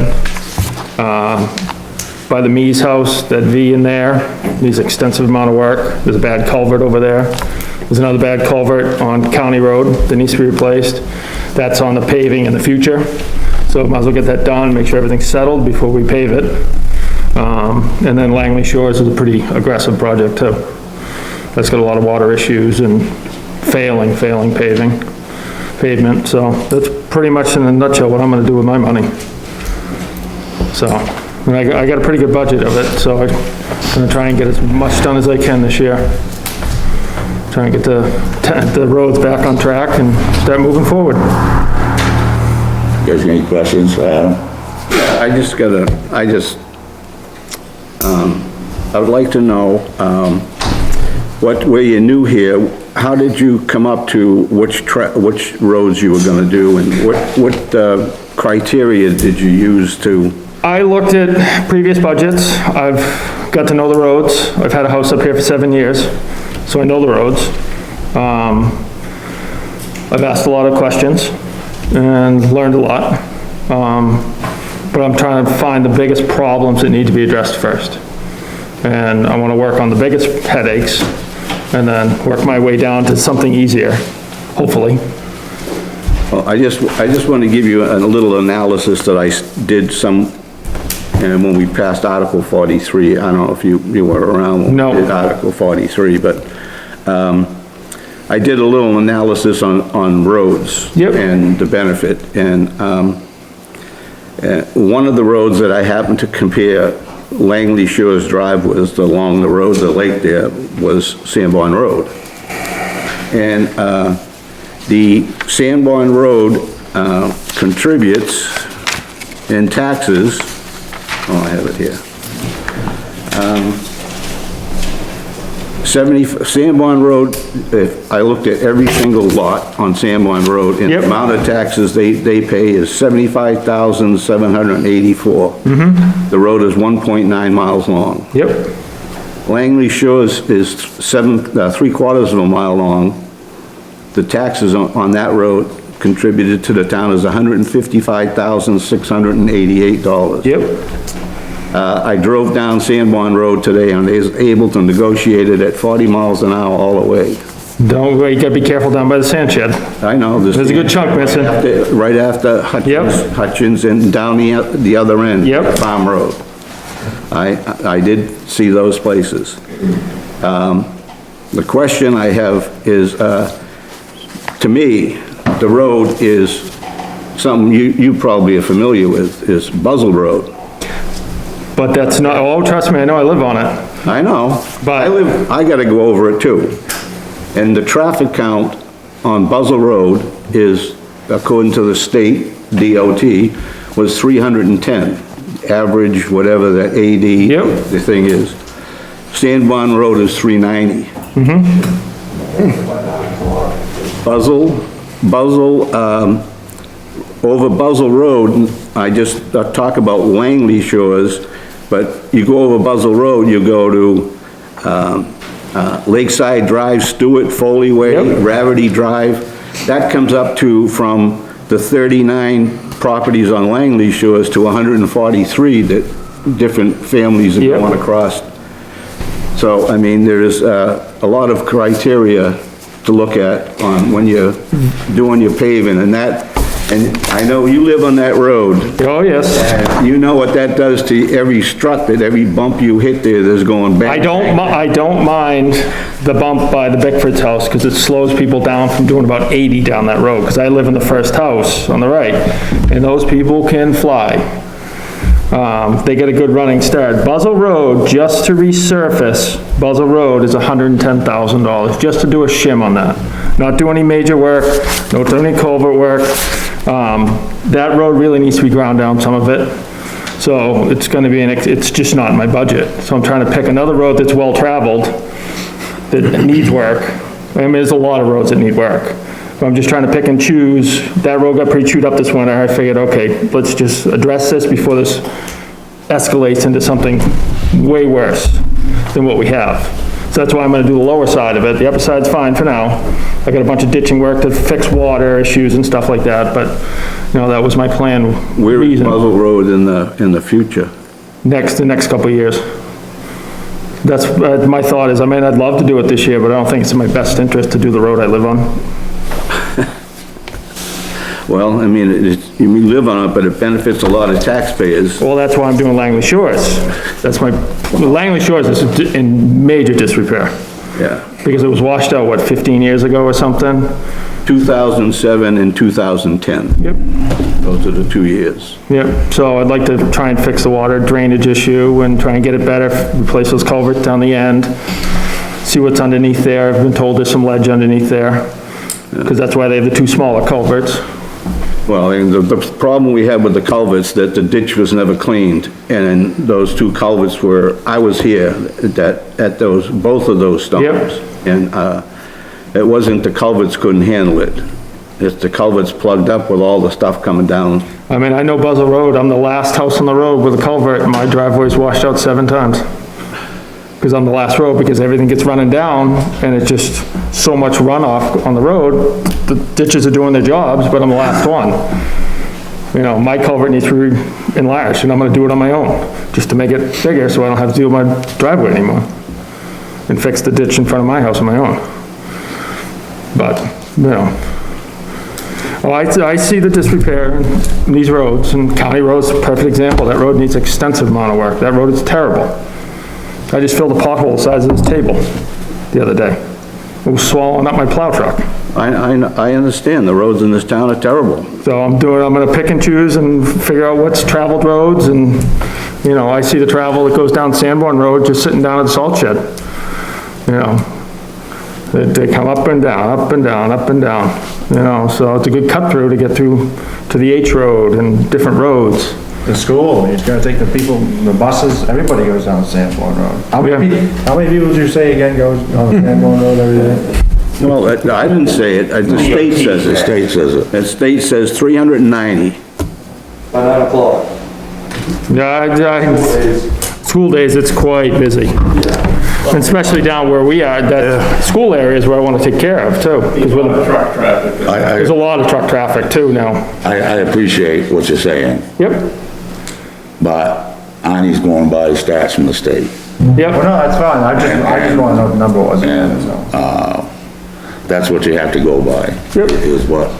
By the Mees house, that V in there, needs extensive amount of work. There's a bad culvert over there. There's another bad culvert on County Road that needs to be replaced. That's on the paving in the future. So might as well get that done, make sure everything's settled before we pave it. And then Langley Shores is a pretty aggressive project too. That's got a lot of water issues and failing pavement. So that's pretty much in a nutshell what I'm gonna do with my money. So, and I got a pretty good budget of it, so I'm gonna try and get as much done as I can this year. Try and get the roads back on track and start moving forward. You guys got any questions for Adam? I would like to know, where you're new here, how did you come up to which roads you were gonna do, and what criteria did you use to? I looked at previous budgets. I've got to know the roads. I've had a house up here for 7 years, so I know the roads. I've asked a lot of questions and learned a lot. But but I'm trying to find the biggest problems that need to be addressed first. And I want to work on the biggest headaches, and then work my way down to something easier, hopefully. Well, I just want to give you a little analysis that I did and when we passed Article 43, I don't know if you were around when No. we did Article 43, but, I did a little analysis on roads. Yep. And the benefit, and, one of the roads that I happened to compare Langley Shores Drive with, along the road, the lake there, was Sanborn Road. And, the Sanborn Road, contributes in taxes, oh, I have it here. Sanborn Road, if I looked at every single lot on Sanborn Road, and the Yep. amount of taxes they pay is $75,784. The road is 1.9 miles long. Yep, Langley Shores is 3/4 of a mile long. The taxes on that road contributed to the town is $155,688. yep, I drove down Sanborn Road today and I was able to negotiate it at 40 miles an hour all the way. you gotta be careful down by the sand shed. I know. There's a good chunk missing. Right after Yep. Hutchins and down the other end. Yep. Farm Road. I did see those places. The question I have is, to me, the road is something you probably are familiar with, is Buzzell Road. But that's not, oh, trust me, I know, I live on it. I know. But- I gotta go over it too. And the traffic count on Buzzell Road is, according to the state DOT, was 310. Average, whatever the AD, Yep. the thing is. Sanborn Road is 390. Over Buzzell Road, I just talk about Langley Shores, but you go over Buzzell Road, you go to, Lakeside Drive, Stewart, Foley Way, Yep. Gravity Drive. That comes up to, from the 39 properties on Langley Shores to 143 that different families are Yep. going across. So, I mean, there is a lot of criteria to look at on when you're doing your paving, and I know you live on that road, Oh, yes. and you know what that does to every strut, that every bump you hit there, there's going bang. I don't mind the bump by the Bickford's house, because it slows people down from doing about 80 down that road, because I live in the first house on the right, and those people can fly. They get a good running start. Buzzell Road, just to resurface, Buzzell Road is $110,000, just to do a shim on that. Not do any major work, no do any culvert work. That road really needs to be ground down, some of it. So it's gonna be, it's just not in my budget. So I'm trying to pick another road that's well-traveled, that needs work. I mean, there's a lot of roads that need work. But I'm just trying to pick and choose. That road got pretty chewed up this winter. I figured, okay, let's just address this before this escalates into something way worse than what we have. So that's why I'm gonna do the lower side of it. The upper side's fine for now. I got a bunch of ditching work to fix water issues and stuff like that, but, you know, that was my plan. Where is reason. Buzzell Road in the future? The next couple of years. That's, my thought is, I mean, I'd love to do it this year, but I don't think it's in my best interest to do the road I live on. Well, I mean, you live on it, but it benefits a lot of taxpayers. Well, that's why I'm doing Langley Shores. That's Langley Shores is in major disrepair, Yeah. because it was washed out, what, 15 years ago or something? 2007 and 2010. Yep. Those are the 2 years. Yep, so I'd like to try and fix the water drainage issue and try and get it better, replace those culverts down the end, see what's underneath there. I've been told there's some ledge underneath there, because that's why they have the two smaller culverts. Well, and the problem we had with the culverts, that the ditch was never cleaned, and those two culverts were, I was here at both of those storms. Yep. And, it wasn't the culverts couldn't handle it. It's the culverts plugged up with all the stuff coming down. I mean, I know Buzzell Road, I'm the last house on the road with a culvert, and my driveway's washed out 7 times. Because I'm the last road, because everything gets running down, and it's just so much runoff on the road. The ditches are doing their jobs, but I'm the last one. You know, my culvert needs to be enlarged, and I'm gonna do it on my own, just to make it bigger, so I don't have to do my driveway anymore. And fix the ditch in front of my house on my own. But, you know, well, I see the disrepair in these roads, and County Road's a perfect example. That road needs extensive amount of work. That road is terrible. I just filled a pothole the size of this table the other day. It was swallowing up my plow truck. I understand, the roads in this town are terrible. So I'm gonna pick and choose and figure out what's traveled roads, and, you know, I see the travel that goes down Sanborn Road just sitting down at the salt shed. You know, they come up and down, up and down, up and down, you know, so it's a good cut through to get through to the H Road and different roads. The school, it's gonna take the people, the buses, everybody goes down Sanborn Road. How many people did you say again goes on Sanborn Road every day? Well, I didn't say it, the state says it. The state says it. The state says 390. By 9 o'clock. School days, it's quite busy. And especially down where we are, that school area is where I want to take care of too. Because Truck traffic. there's a lot of truck traffic too now. I appreciate what you're saying, Yep, but Arnie's going by stats from the state. yep. Well, no, that's fine, I just wanna know what the number was again, And, so. that's what you have to go by. Yep. Is what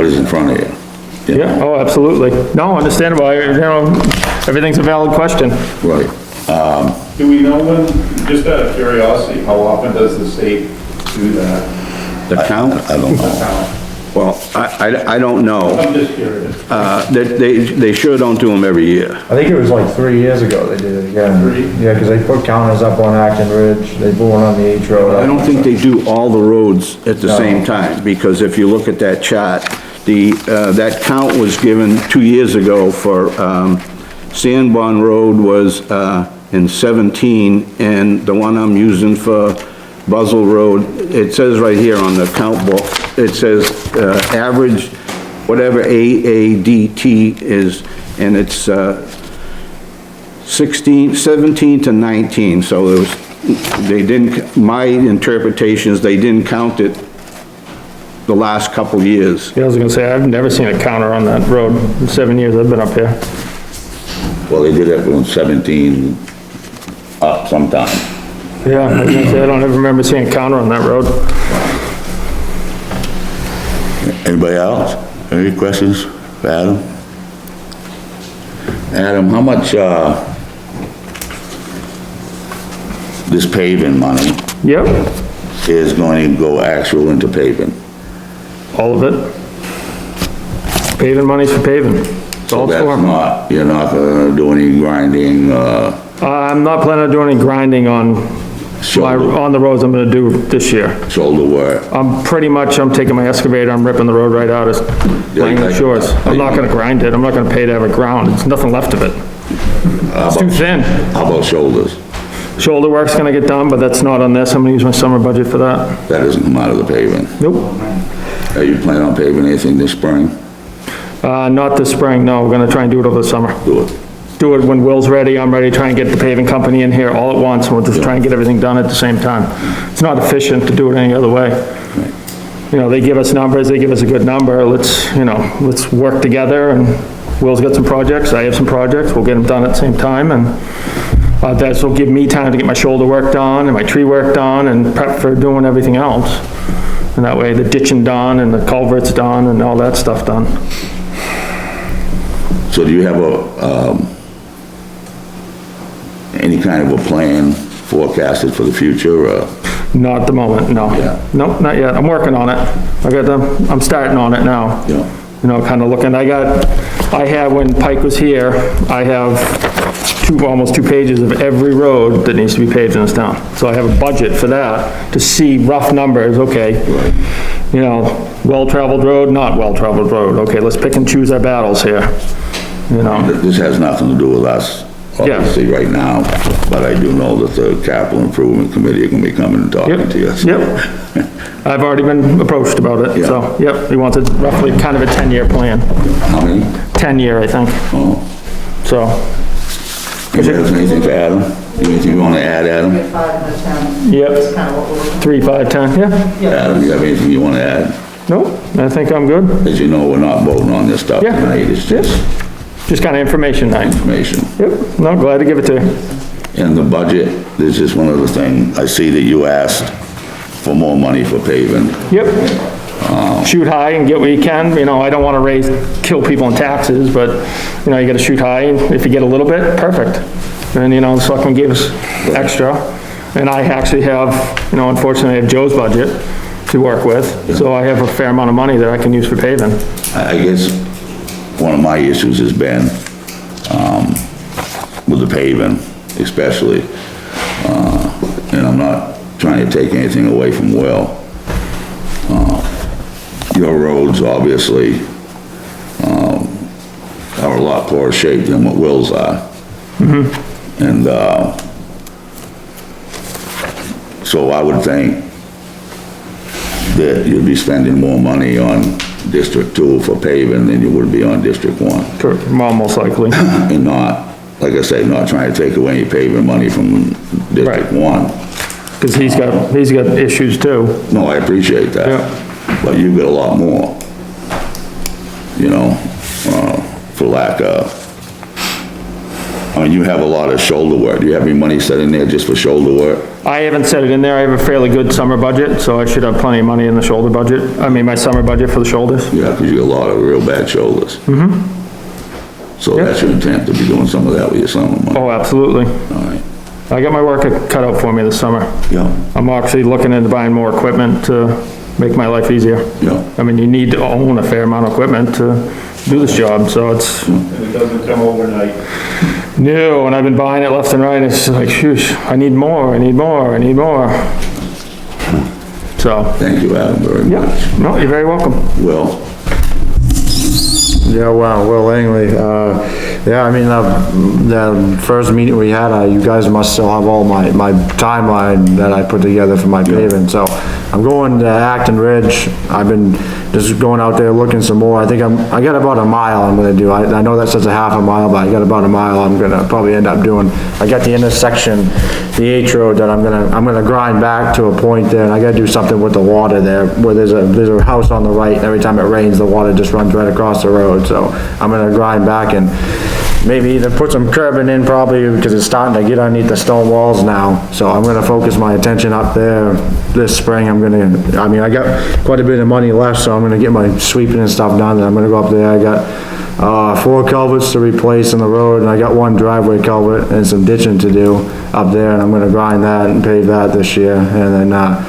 is in front of you. you Yeah, know? oh, absolutely. No, understandable, you know, everything's a valid question. Right. Do we know when, just out of curiosity, how often does the state do that? The count? I don't know. Well, I don't know. I'm just curious. They sure don't do them every year. I think it was like 3 years ago they did it again. 3? Yeah, cause they put counters up on Acton Ridge, they put one on the H Road. I don't think they do all the roads at the No. same time, because if you look at that chart, that count was given 2 years ago for, Sanborn Road was, in 17, and the one I'm using for Buzzell Road, it says right here on the count book, it says, average, whatever AADT is, and it's, 17 to 19, so it was, they didn't, my interpretation is they didn't count it the last couple years. Yeah, I was gonna say, I've never seen a counter on that road in 7 years I've been up here. Well, they did it from 17 up sometime. Yeah, I was gonna say, I don't ever remember seeing a counter on that road. Anybody else? Any questions for Adam? Adam, how much, this paving money Yep, is going to go actual into paving? all of it. Paving money's for paving. It's all That's for. not, you're not gonna do any grinding, I'm not planning on doing any grinding on the roads I'm gonna do this year. shoulder work? I'm taking my excavator, I'm ripping the road right out, it's laying the shores. I'm not gonna grind it, I'm not gonna pay to have it ground, there's nothing left of it. It's too thin. How about shoulders? Shoulder work's gonna get done, but that's not on this, I'm gonna use my summer budget for that. That doesn't come out of the paving. Nope, Are you planning on paving anything this spring? not this spring, no, we're gonna try and do it over the summer. Do it. Do it when Will's ready, I'm ready to try and get the paving company in here all at once, and we'll just try and get everything done at the same time. It's not efficient to do it any other way. You know, they give us numbers, they give us a good number, let's work together, and Will's got some projects, I have some projects, we'll get them done at the same time, and this will give me time to get my shoulder work done, and my tree work done, and prep for doing everything else. And that way, the ditching done, and the culverts done, and all that stuff done. So do you have any kind of a plan forecasted for the future, or? Not at the moment, no. Yeah. Nope, not yet, I'm working on it. I'm starting on it now. Yeah. You know, kinda looking, I had, when Pike was here, I have almost 2 pages of every road that needs to be paved in this town. So I have a budget for that, to see rough numbers, okay. You know, well-traveled road, not well-traveled road, okay, let's pick and choose our battles here, you know. This has nothing to do with us, obviously, right now, but I do know that the capital improvement committee are gonna be coming and talking to you. Yep. I've already been approached about it, so, yep, he wants it roughly kind of a 10-year plan. How many? 10-year, I think, Oh, so. anybody else, anything for Adam? Anything you wanna add, Adam? 5 and a 10. Yep. That's kind of what we're looking 3, 5, 10, yeah. Adam, you have anything you wanna add? No, I think I'm good. As you know, we're not voting on this stuff Yeah. tonight, it's just Just kind of information night. information. Yep, no, glad to give it to you. And the budget, there's just one other thing, I see that you asked for more money for paving. Yep. Shoot high and get what you can, you know, I don't wanna kill people in taxes, but, you know, you gotta shoot high, and if you get a little bit, perfect. And, you know, the selectmen gave us extra, and I actually have, you know, unfortunately, I have Joe's budget to work with, so I have a fair amount of money that I can use for paving. I guess one of my issues has been, with the paving especially, and I'm not trying to take anything away from Will. Your roads obviously, are a lot poorer shape than what Will's are. And, so I would think that you'd be spending more money on District 2 for paving than you would be on District 1. Correct, well, most likely. And not, like I say, not trying to take away any paving money from District 1. Cause he's got issues too. No, I appreciate that. Yeah. But you've got a lot more, you know, for lack of, I mean, you have a lot of shoulder work. Do you have any money set in there just for shoulder work? I haven't set it in there, I have a fairly good summer budget, so I should have plenty of money in the shoulder budget, I mean, my summer budget for the shoulders. Yeah, because you got a lot of real bad shoulders. So that's your intent, to be doing some of that with your summer money. Oh, absolutely. All right, I got my work cut out for me this summer. yeah, I'm actually looking into buying more equipment to make my life easier. yeah. I mean, you need to own a fair amount of equipment to do this job, so it's, And it doesn't come overnight. no, and I've been buying it left and right, it's just like, shoosh, I need more, I need more, I need more. So, Thank you, Adam, very yeah, much. no, you're very welcome. Will, Yeah, well, anyway, yeah, I mean, the first meeting we had, you guys must still have all my timeline that I put together for my paving, so I'm going to Acton Ridge. I've been just going out there looking some more. I think I got about a mile I'm gonna do. I know that says a half a mile, but I got about a mile I'm gonna probably end up doing. I got the intersection, the H road that I'm gonna grind back to a point there, and I gotta do something with the water there, where there's a house on the right, and every time it rains, the water just runs right across the road, so I'm gonna grind back and maybe either put some curbing in probably, because it's starting to get underneath the stone walls now, so I'm gonna focus my attention up there this spring. I mean, I got quite a bit of money left, so I'm gonna get my sweeping and stuff done, and I'm gonna go up there. I got, 4 culverts to replace in the road, and I got 1 driveway culvert and some ditching to do up there, and I'm gonna grind that and pave that this year, and then,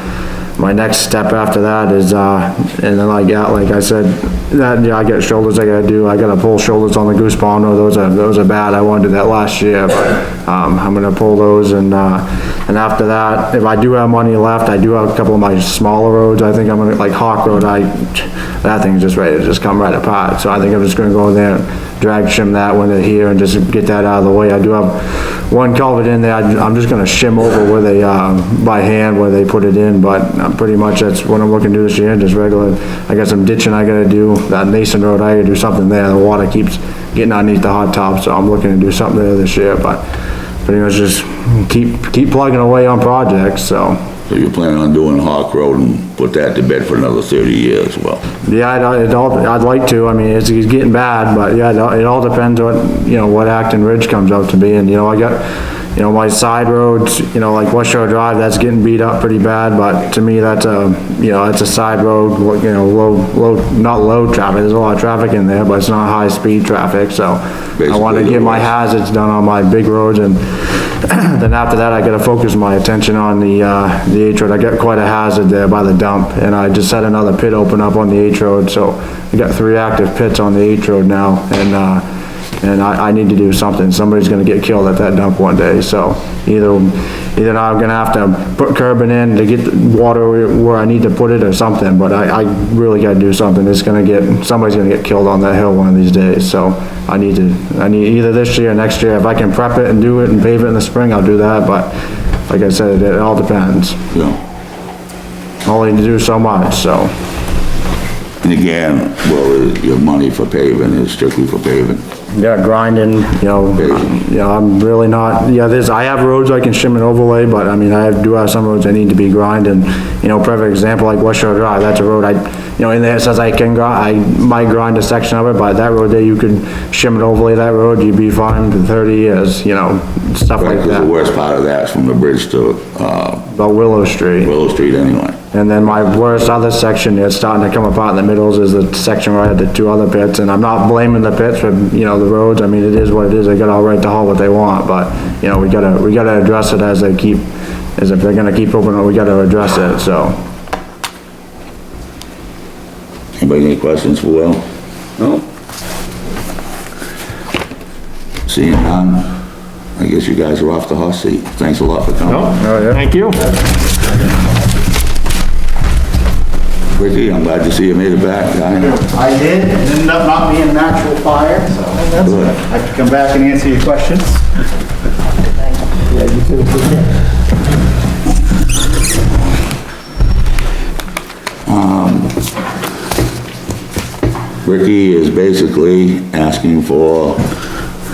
my next step after that is, and then like I said, that, yeah, I got shoulders I gotta do. I gotta pull shoulders on the Goose Pond. Those are bad. I wanted to do that last year, but, I'm gonna pull those, and after that, if I do have money left, I do have a couple of my smaller roads. I think I'm gonna, like Hawk Road, that thing's just ready to just come right apart. So I think I'm just gonna go in there and drag shim that when they're here and just get that out of the way. I do have 1 culvert in there. I'm just gonna shim over where they, by hand, where they put it in, but pretty much that's what I'm looking to do this year, just regular. I got some ditching I gotta do, that Nason Road, I gotta do something there. The water keeps getting underneath the hot top, so I'm looking to do something there this year, but pretty much just keep plugging away on projects, so. so you're planning on doing Hawk Road and put that to bed for another 30 years, well? Yeah, I'd like to. I mean, it's getting bad, but yeah, it all depends what, you know, what Acton Ridge comes out to be, and, you know, I got, you know, my side roads, you know, like West Shore Drive, that's getting beat up pretty bad, but to me, that's a, you know, it's a side road, you know, not low traffic, there's a lot of traffic in there, but it's not high-speed traffic, so I want to get my hazards done on my big roads, and then after that, I gotta focus my attention on the H road. I got quite a hazard there by the dump, and I just had another pit open up on the H road, so I got 3 active pits on the H road now, and I need to do something. Somebody's gonna get killed at that dump one day, so either I'm gonna have to put curbing in to get the water where I need to put it or something, but I really gotta do something. Somebody's gonna get killed on that hill one of these days, so I need either this year or next year. If I can prep it and do it and pave it in the spring, I'll do that, but like I said, it all depends. Yeah. Only to do so much, so. And again, well, your money for paving is strictly for paving. Yeah, grinding, I'm really not, I have roads I can shim and overlay, but I mean, I do have some roads I need to be grinding. Perfect example, like West Shore Drive, that's a road in there it says I can I might grind a section of it, but that road there, you could shim and overlay that road, you'd be fine for 30 years, stuff Right, like 'cause that. the worst part of that's from the bridge to, About Willow Street. Willow Street anyway. And then my worst other section, it's starting to come apart in the middles, is the section where I had the two other pits, and I'm not blaming the pits for, the roads, I mean, it is what it is, they got all right to haul what they want, but, we gotta address it as if they're gonna keep opening, we gotta address it, so. Anybody any questions for Will? No? Seeing none, I guess you guys are off the hot seat. Thanks a lot for coming. Thank you. Ricky, I'm glad to see you made it back, guy. I did, it ended up not being a natural fire, so Good. I have to come back and answer your questions. Ricky is basically asking for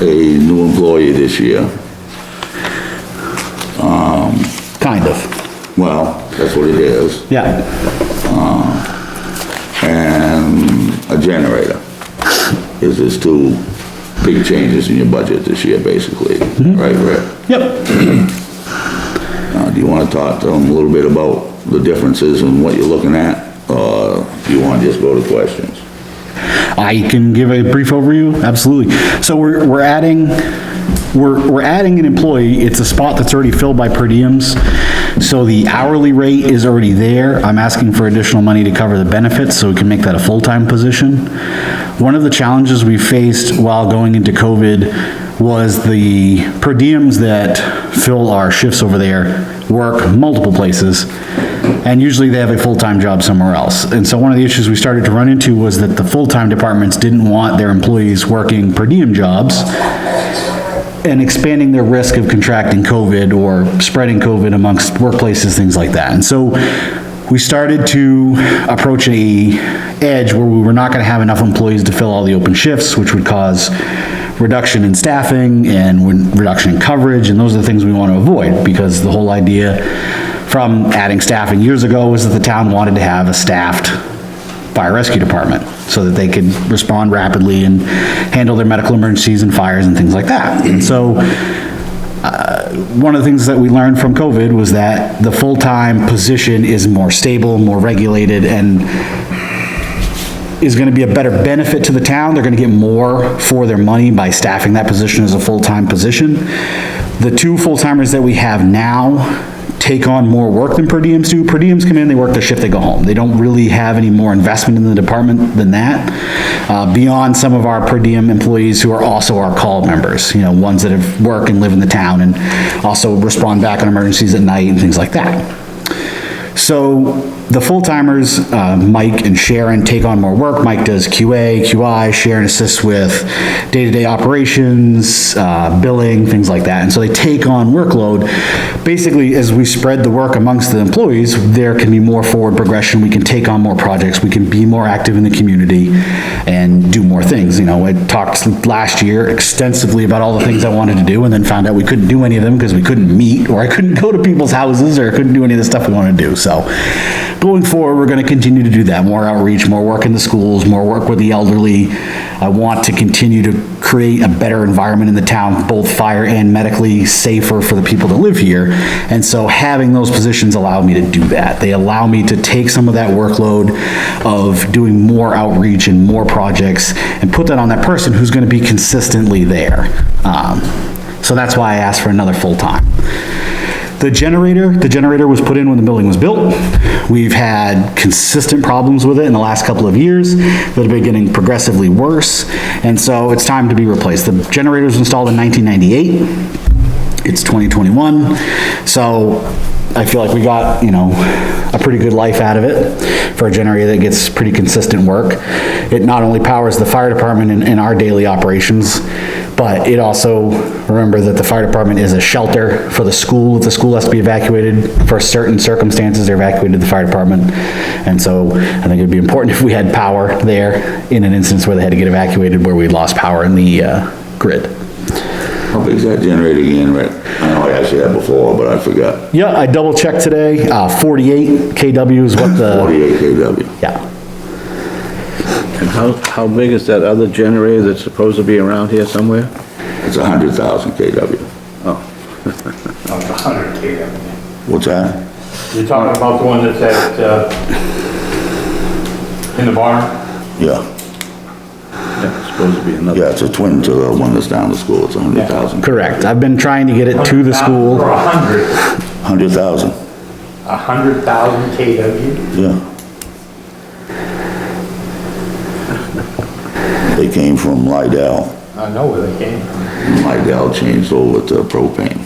a new employee this year. Kind of, Well, that's what it is. yeah. And a generator. Is this two big changes in your budget this year, basically? Right, Rick? Yep. Do you want to talk to them a little bit about the differences in what you're looking at? Or do you want to just go to questions? I can give a brief overview, absolutely. So we're adding an employee. It's a spot that's already filled by per diems. So the hourly rate is already there. I'm asking for additional money to cover the benefits so we can make that a full-time position. One of the challenges we faced while going into COVID was the per diems that fill our shifts over there work multiple places, and usually they have a full-time job somewhere else. And so one of the issues we started to run into was that the full-time departments didn't want their employees working per diem jobs and expanding their risk of contracting COVID or spreading COVID amongst workplaces, things like that. And so we started to approach a edge where we were not gonna have enough employees to fill all the open shifts, which would cause reduction in staffing and reduction in coverage, and those are the things we want to avoid, because the whole idea from adding staffing years ago was that the town wanted to have a staffed fire rescue department so that they could respond rapidly and handle their medical emergencies and fires and things like that. And so one of the things that we learned from COVID was that the full-time position is more stable, more regulated, and is gonna be a better benefit to the town. They're gonna get more for their money by staffing that position as a full-time position. The two full-timers that we have now take on more work than per diems do. Per diems come in, they work their shift, they go home. They don't really have any more investment in the department than that, beyond some of our per diem employees who are also our call members, ones that have work and live in the town and also respond back on emergencies at night and things like that. So the full-timers, Mike and Sharon, take on more work. Mike does QA, QI, Sharon assists with day-to-day operations, billing, things like that. And so they take on workload. Basically, as we spread the work amongst the employees, there can be more forward progression. We can take on more projects. We can be more active in the community and do more things. I talked last year extensively about all the things I wanted to do, and then found out we couldn't do any of them because we couldn't meet, or I couldn't go to people's houses, or I couldn't do any of the stuff we wanted to do. So going forward, we're going to continue to do that. More outreach, more work in the schools, more work with the elderly. I want to continue to create a better environment in the town, both fire and medically safer for the people that live here. And so having those positions allow me to do that. They allow me to take some of that workload of doing more outreach and more projects and put that on that person who's going to be consistently there. So that's why I asked for another full-time. The generator was put in when the building was built. We've had consistent problems with it in the last couple of years that have been getting progressively worse, and so it's time to be replaced. The generator was installed in 1998. It's 2021, so I feel like we got, a pretty good life out of it for a generator that gets pretty consistent work. It not only powers the fire department in our daily operations, But it also, remember that the fire department is a shelter for the school. If the school has to be evacuated for certain circumstances, they're evacuated to the fire department. And so I think it'd be important if we had power there in an instance where they had to get evacuated, where we lost power in the grid. How big is that generator again, Rick? I know I asked you that before, but I forgot. Yeah, I double checked today, 48 kW is what the, 48 kW. yeah. And how big is that other generator that's supposed to be around here somewhere? It's 100,000 kW. It's 100 kW. What's that? You're talking about the one that's at, in the barn? Yeah. Yeah, it's supposed to be another. Yeah, it's a twin to the one that's down the school. It's 100,000. Correct. I've been trying to get it to the school. Or 100? 100,000. 100,000 kW? Yeah. They came from Lydell. I know where they came from. Lydell changed over to propane.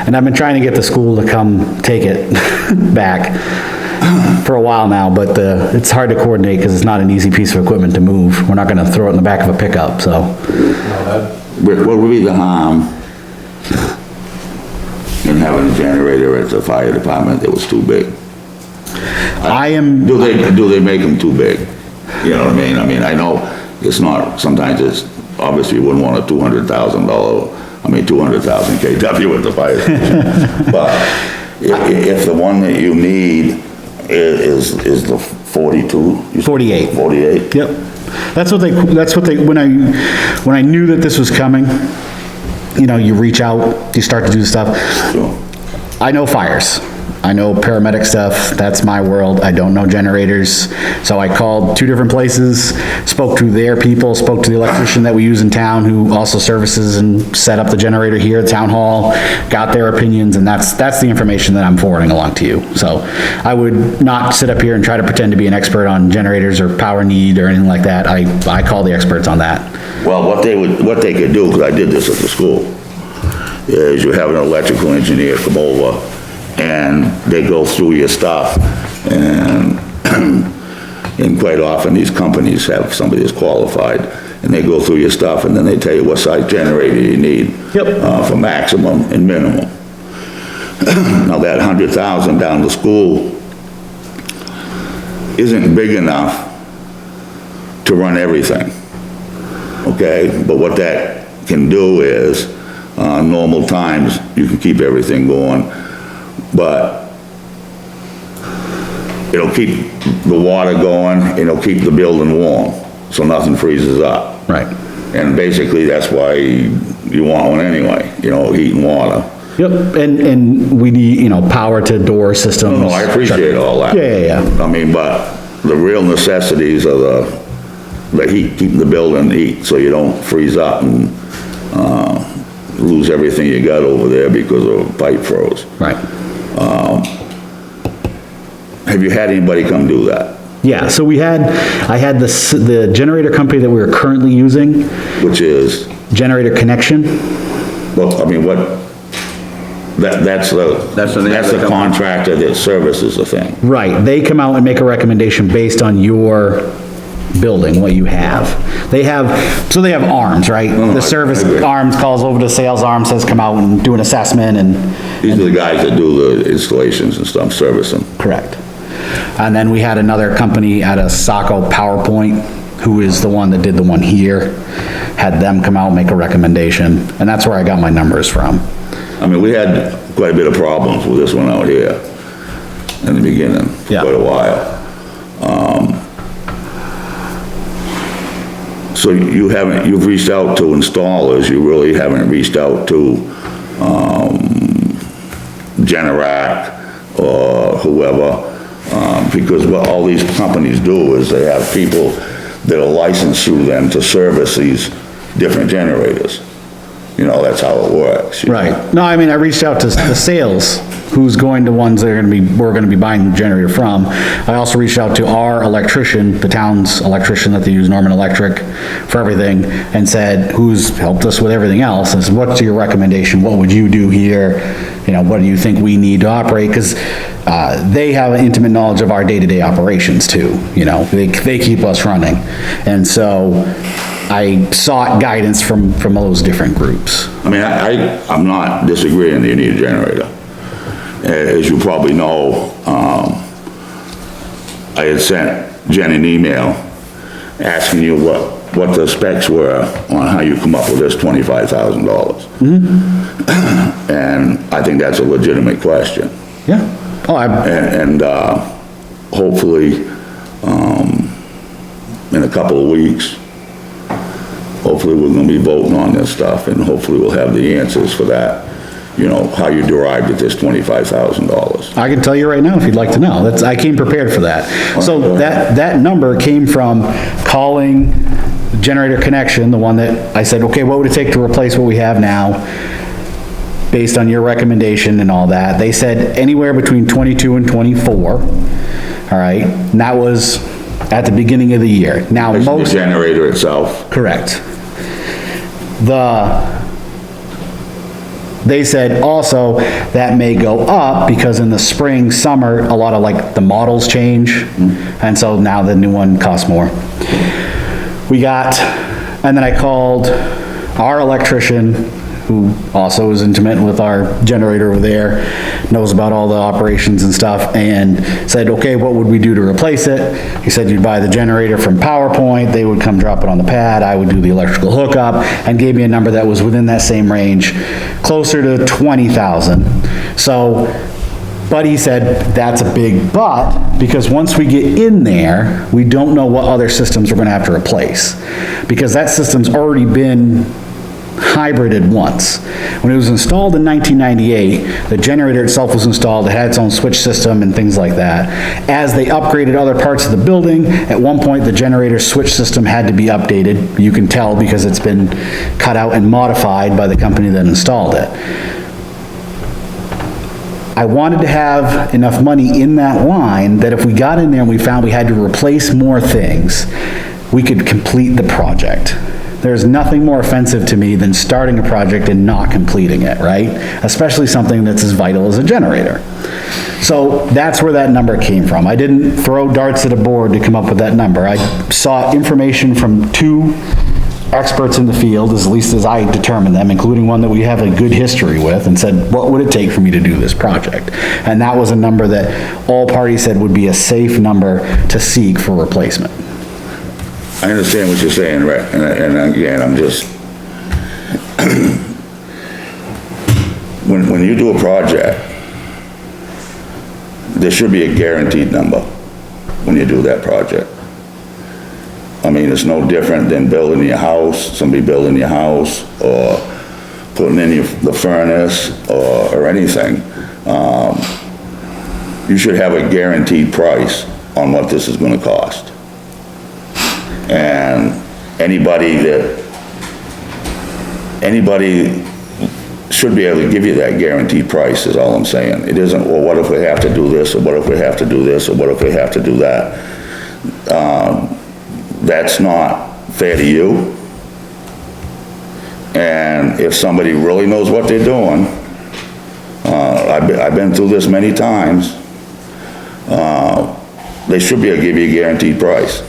And I've been trying to get the school to come take it back for a while now, but it's hard to coordinate because it's not an easy piece of equipment to move. We're not gonna throw it in the back of a pickup, so. Rick, what would be the harm in having a generator at the fire department that was too big? Do they make them too big? You know what I mean? I mean, I know it's not, sometimes it's, obviously you wouldn't want a $200,000, 200,000 kW at the fire station. But if the one that you need is the 42? 48. 48? Yep. That's what they, when I knew that this was coming, you know, you reach out, you start to do stuff. Sure. I know fires. I know paramedic stuff, that's my world. I don't know generators. So I called 2 different places, spoke to their people, spoke to the electrician that we use in town who also services and set up the generator here at Town Hall, got their opinions, and that's the information that I'm forwarding along to you. So I would not sit up here and try to pretend to be an expert on generators or power need or anything like that. I call the experts on that. Well, what they could do, because I did this at the school, is you have an electrical engineer come over and they go through your stuff, and and quite often these companies have somebody that's qualified, and they go through your stuff and then they tell you what size generator you need. Yep. For maximum and minimum. Now that 100,000 down the school isn't big enough to run everything, okay? But what that can do is, normal times, you can keep everything going, but it'll keep the water going, it'll keep the building warm, so nothing freezes up. Right. And basically, that's why you want one anyway, you know, heat and water. Yep, and we need, you know, power to door systems. No, I appreciate all that. Yeah. I mean, but the real necessities are the heat, keeping the building heat, so you don't freeze up and, lose everything you got over there because of a pipe froze. Right. Have you had anybody come do that? Yeah, so I had the generator company that we were currently using, Which is, Generator Connection. well, I mean, that's the contractor that services the thing. Right, they come out and make a recommendation based on your building, what you have. They have arms, right? no, The I service agree. arms calls over to sales arm, says come out and do an assessment and. These are the guys that do the installations and stuff, service them. Correct. And then we had another company at a Saco PowerPoint, who is the one that did the one here, had them come out and make a recommendation, and that's where I got my numbers from. I mean, we had quite a bit of problems with this one out here in the beginning, for Yeah. quite a while. So you've reached out to installers, you really haven't reached out to, Generac or whoever, because what all these companies do is they have people that are licensed through them to service these different generators. You know, that's how it works. you know? Right. No, I mean, I reached out to the sales, who's going to ones that we're gonna be buying the generator from. I also reached out to our electrician, the town's electrician that they use, Norman Electric, for everything, and said, who's helped us with everything else, is what's your recommendation? What would you do here? You know, what do you think we need to operate? Because, they have an intimate knowledge of our day-to-day operations too, you know? They keep us running. And so, I sought guidance from those different groups. I mean, I'm not disagreeing that you need a generator. As you probably know, I had sent Jen an email asking you what the specs were on how you come up with this $25,000. And I think that's a legitimate question. Yeah. Oh, And hopefully, in a couple of weeks, hopefully we're gonna be voting on this stuff, and hopefully we'll have the answers for that, you know, how you derived at this $25,000. I can tell you right now if you'd like to know. I came prepared for that. So that number came from calling generator connection, the one that I said, okay, what would it take to replace what we have now? Based on your recommendation and all that. They said anywhere between 22 and 24. All right, and that was at the beginning of the year. Now, The generator itself. correct. They said also that may go up because in the spring, summer, a lot of like the models change. And so now the new one costs more. And then I called our electrician, who also is intimate with our generator over there, knows about all the operations and stuff, and said, okay, what would we do to replace it? He said you'd buy the generator from PowerPoint, they would come drop it on the pad, I would do the electrical hookup, and gave me a number that was within that same range, closer to 20,000. So, but he said, that's a big but, because once we get in there, we don't know what other systems we're gonna have to replace. Because that system's already been hybrided once. When it was installed in 1998, the generator itself was installed, it had its own switch system and things like that. As they upgraded other parts of the building, at one point the generator switch system had to be updated. You can tell because it's been cut out and modified by the company that installed it. I wanted to have enough money in that line that if we got in there and we found we had to replace more things, we could complete the project. There's nothing more offensive to me than starting a project and not completing it, right? Especially something that's as vital as a generator. So that's where that number came from. I didn't throw darts at a board to come up with that number. I sought information from two experts in the field, at least as I determined them, including one that we have a good history with, and said, what would it take for me to do this project? And that was a number that all parties said would be a safe number to seek for replacement. I understand what you're saying, Rick, and again, I'm just, when you do a project, there should be a guaranteed number when you do that project. I mean, it's no different than building your house, somebody building your house, or putting in the furnace, or anything. You should have a guaranteed price on what this is gonna cost. And anybody should be able to give you that guaranteed price, is all I'm saying. It isn't, well, what if we have to do this, or what if we have to do this, or what if we have to do that? That's not fair to you. And if somebody really knows what they're doing, I've been through this many times, they should be able to give you a guaranteed price.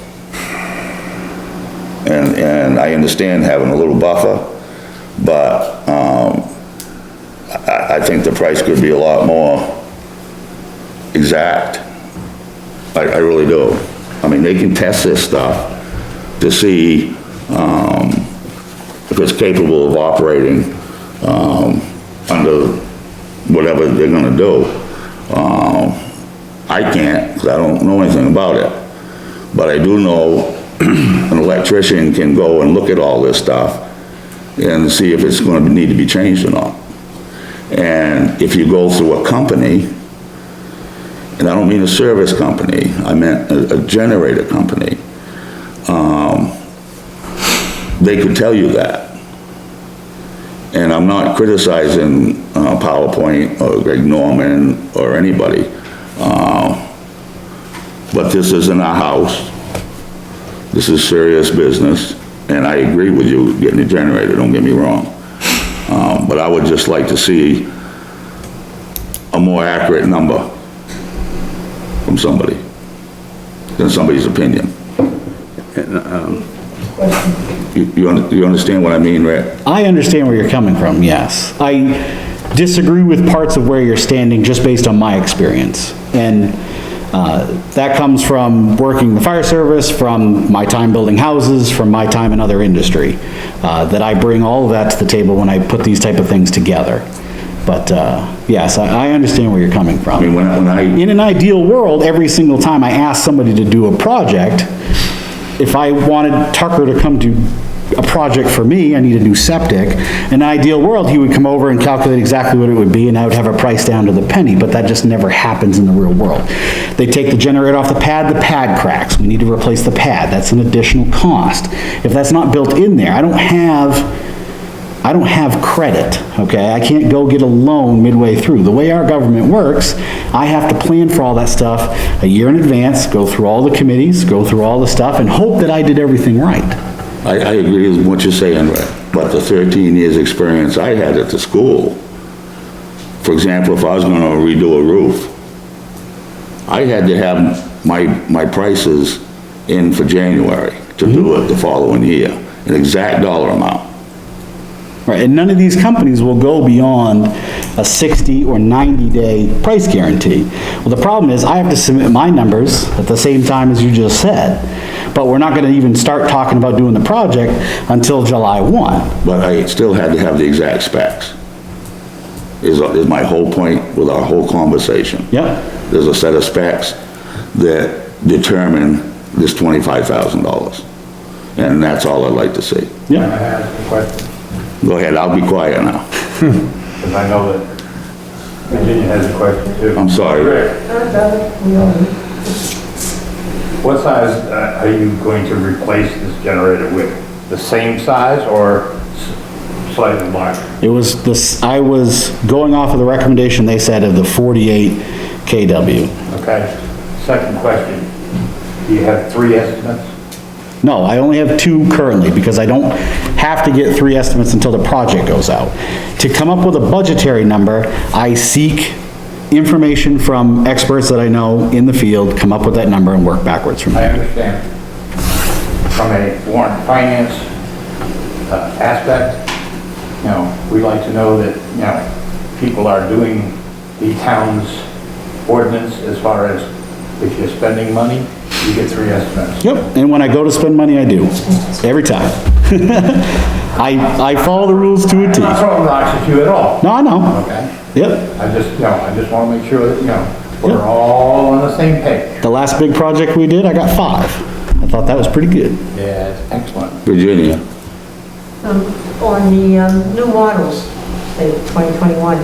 And I understand having a little buffer, but, I think the price could be a lot more exact. I really do. I mean, they can test this stuff to see, if it's capable of operating, under whatever they're gonna do. I can't, because I don't know anything about it. But I do know an electrician can go and look at all this stuff and see if it's going to need to be changed or not. And if you go through a company, and I don't mean a service company, I meant a generator company, they could tell you that. And I'm not criticizing PowerPoint or Greg Norman or anybody, but this isn't our house. This is serious business, and I agree with you getting a generator, don't get me wrong. But I would just like to see a more accurate number from somebody, than somebody's opinion. You understand what I mean, Rick? I understand where you're coming from, yes. I disagree with parts of where you're standing just based on my experience. And that comes from working the fire service, from my time building houses, from my time in other industry, that I bring all of that to the table when I put these type of things together. But, yes, I understand where you're coming from. I mean, when In an ideal world, every single time I ask somebody to do a project, if I wanted Tucker to come do a project for me, I need a new septic. In an ideal world, he would come over and calculate exactly what it would be, and I would have a price down to the penny, but that just never happens in the real world. They take the generator off the pad cracks, we need to replace the pad, that's an additional cost. If that's not built in there, I don't have credit, okay? I can't go get a loan midway through. The way our government works, I have to plan for all that stuff a year in advance, go through all the committees, go through all the stuff, and hope that I did everything right. I agree with what you're saying, Rick, but the 13 years experience I had at the school, for example, if I was gonna redo a roof, I had to have my prices in for January to do it the following year, an exact dollar amount. Right, and none of these companies will go beyond a 60 or 90-day price guarantee. Well, the problem is, I have to submit my numbers at the same time as you just said, but we're not gonna even start talking about doing the project until July 1. But I still had to have the exact specs, is my whole point with our whole conversation. Yep. There's a set of specs that determine this $25,000. And that's all I'd like to see. Yeah. I ask a question, Go ahead, I'll be quiet now. because I know that Virginia has a question too. I'm sorry. Rick, what size are you going to replace this generator with? The same size or slightly larger? It was this, I was going off of the recommendation they said of the 48 kW. Okay. Second question, do you have 3 estimates? No, I only have 2 currently, because I don't have to get 3 estimates until the project goes out. To come up with a budgetary number, I seek information from experts that I know in the field, come up with that number and work backwards from I there. understand. From a warrant and finance aspect, you know, we like to know that, you know, people are doing the town's ordinance as far as if you're spending money, you get 3 estimates. Yep, and when I go to spend money, I do, every time. I follow the rules to a T. I'm not throwing rocks at you at all. No, I know. Okay? Yep. I just want to make sure that, you know, we're all on the same page. The last big project we did, I got 5. I thought that was pretty good. Yeah, it's excellent. Virginia, On the new models, say 2021,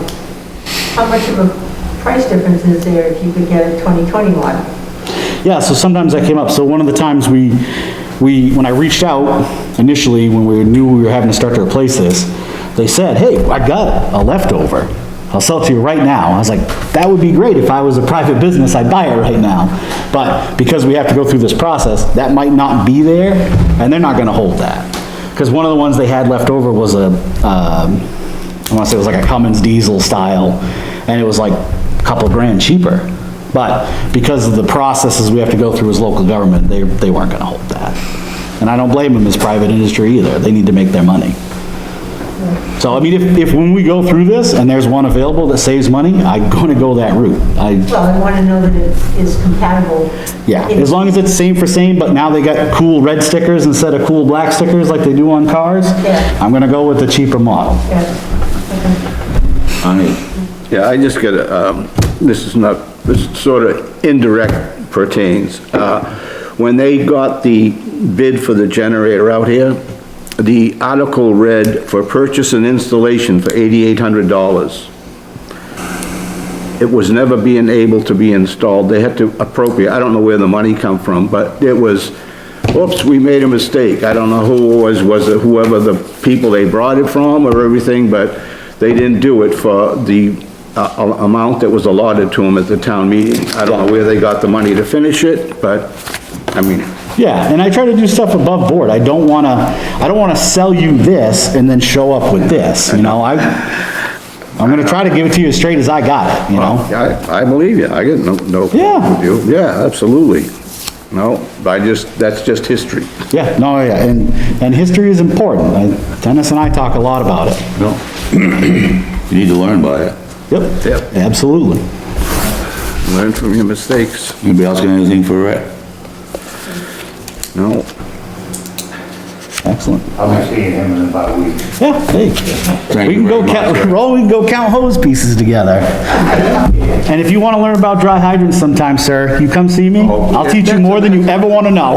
how much of a price difference is there if you could get a 2020 model? Yeah, so sometimes that came up. So one of the times when I reached out initially, when we knew we were having to start to replace this, they said, hey, I got a leftover. I'll sell it to you right now. I was like, that would be great. If I was a private business, I'd buy it right now. But because we have to go through this process, that might not be there, and they're not gonna hold that. Because one of the ones they had left over was I wanna say it was like a Cummins diesel style, and it was like a couple grand cheaper. But because of the processes we have to go through as local government, they weren't gonna hold that. And I don't blame them as private industry either. They need to make their money. So, I mean, if when we go through this and there's one available that saves money, I'm gonna go that route. Well, I want to know that it is compatible. Yeah, as long as it's same for same, but now they got cool red stickers instead of cool black stickers like they do on cars, Yeah. I'm gonna go with the cheaper model. Yeah. Okay. Yeah, I just got this sort of indirect pertains. When they got the bid for the generator out here, the article read for purchase and installation for $8,800. It was never being able to be installed. They had to appropriate, I don't know where the money come from, but it was, oops, we made a mistake. I don't know who it was it whoever the people they brought it from or everything, but they didn't do it for the amount that was allotted to them at the town meeting. I don't know where they got the money to finish it, but, I mean. Yeah, and I try to do stuff above board. I don't wanna sell you this and then show up with this, you know? I'm gonna try to give it to you as straight as I got it, you know? I believe you. I get no problem with you. Yeah, absolutely. No, that's just history. Yeah, no, yeah, and history is important. Dennis and I talk a lot about it. No. You need to learn by it. Yep, absolutely. Learn from your mistakes. Anybody else got anything for Rick? No. Excellent. I'll be seeing him in about a week. Yeah, hey, Thank we you can go very much, count, sir. Roll, we can go count hose pieces together. And if you wanna learn about dry hydrants sometime, sir, you come see me. I'll teach you more than you ever wanna know.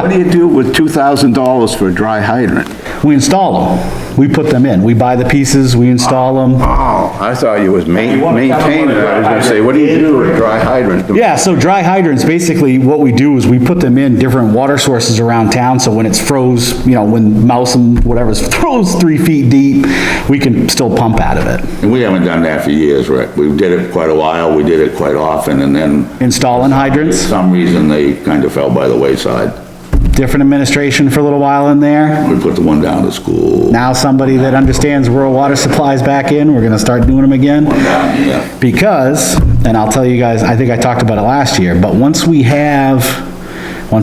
What do you do with $2,000 for a dry hydrant? We install them. We put them in. We buy the pieces, we install them. Oh, I thought you was maintain it. I was gonna say, what do you do with a dry hydrant? Yeah, so dry hydrants, basically what we do is we put them in different water sources around town, so when it's froze, you know, when mouse and whatever's froze 3 feet deep, we can still pump out of it. And we haven't done that for years, Rick. We did it quite a while, we did it quite often, and then Installing for hydrants, some reason they kind of fell by the wayside. different administration for a little while in there. We put the one down to school. Now somebody that understands rural water supplies back in, we're gonna start doing them again. Yeah. Because, and I'll tell you guys, I think I talked about it last year, but once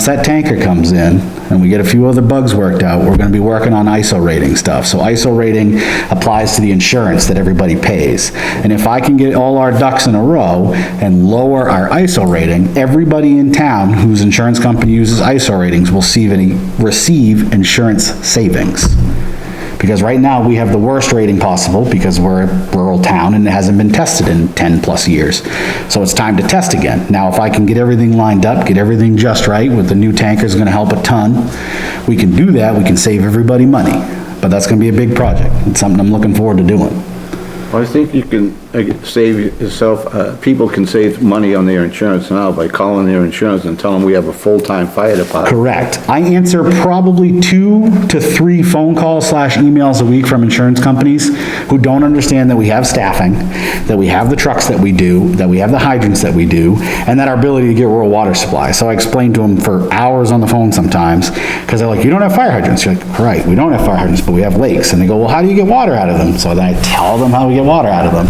that tanker comes in, and we get a few other bugs worked out, we're gonna be working on ISO rating stuff. So ISO rating applies to the insurance that everybody pays. And if I can get all our ducks in a row and lower our ISO rating, everybody in town whose insurance company uses ISO ratings will receive insurance savings. Because right now, we have the worst rating possible because we're a rural town and it hasn't been tested in 10+ years. So it's time to test again. Now, if I can get everything lined up, get everything just right, with the new tanker's gonna help a ton, we can do that, we can save everybody money. But that's gonna be a big project. It's something I'm looking forward to doing. I think you can save yourself, people can save money on their insurance now by calling their insurance and telling them we have a full-time fire department. Correct. I answer probably 2 to 3 phone calls / emails a week from insurance companies who don't understand that we have staffing, that we have the trucks that we do, that we have the hydrants that we do, and that our ability to get rural water supply. So I explain to them for hours on the phone sometimes, because they're like, you don't have fire hydrants. You're like, right, we don't have fire hydrants, but we have lakes. And they go, well, how do you get water out of them? So then I tell them how we get water out of them.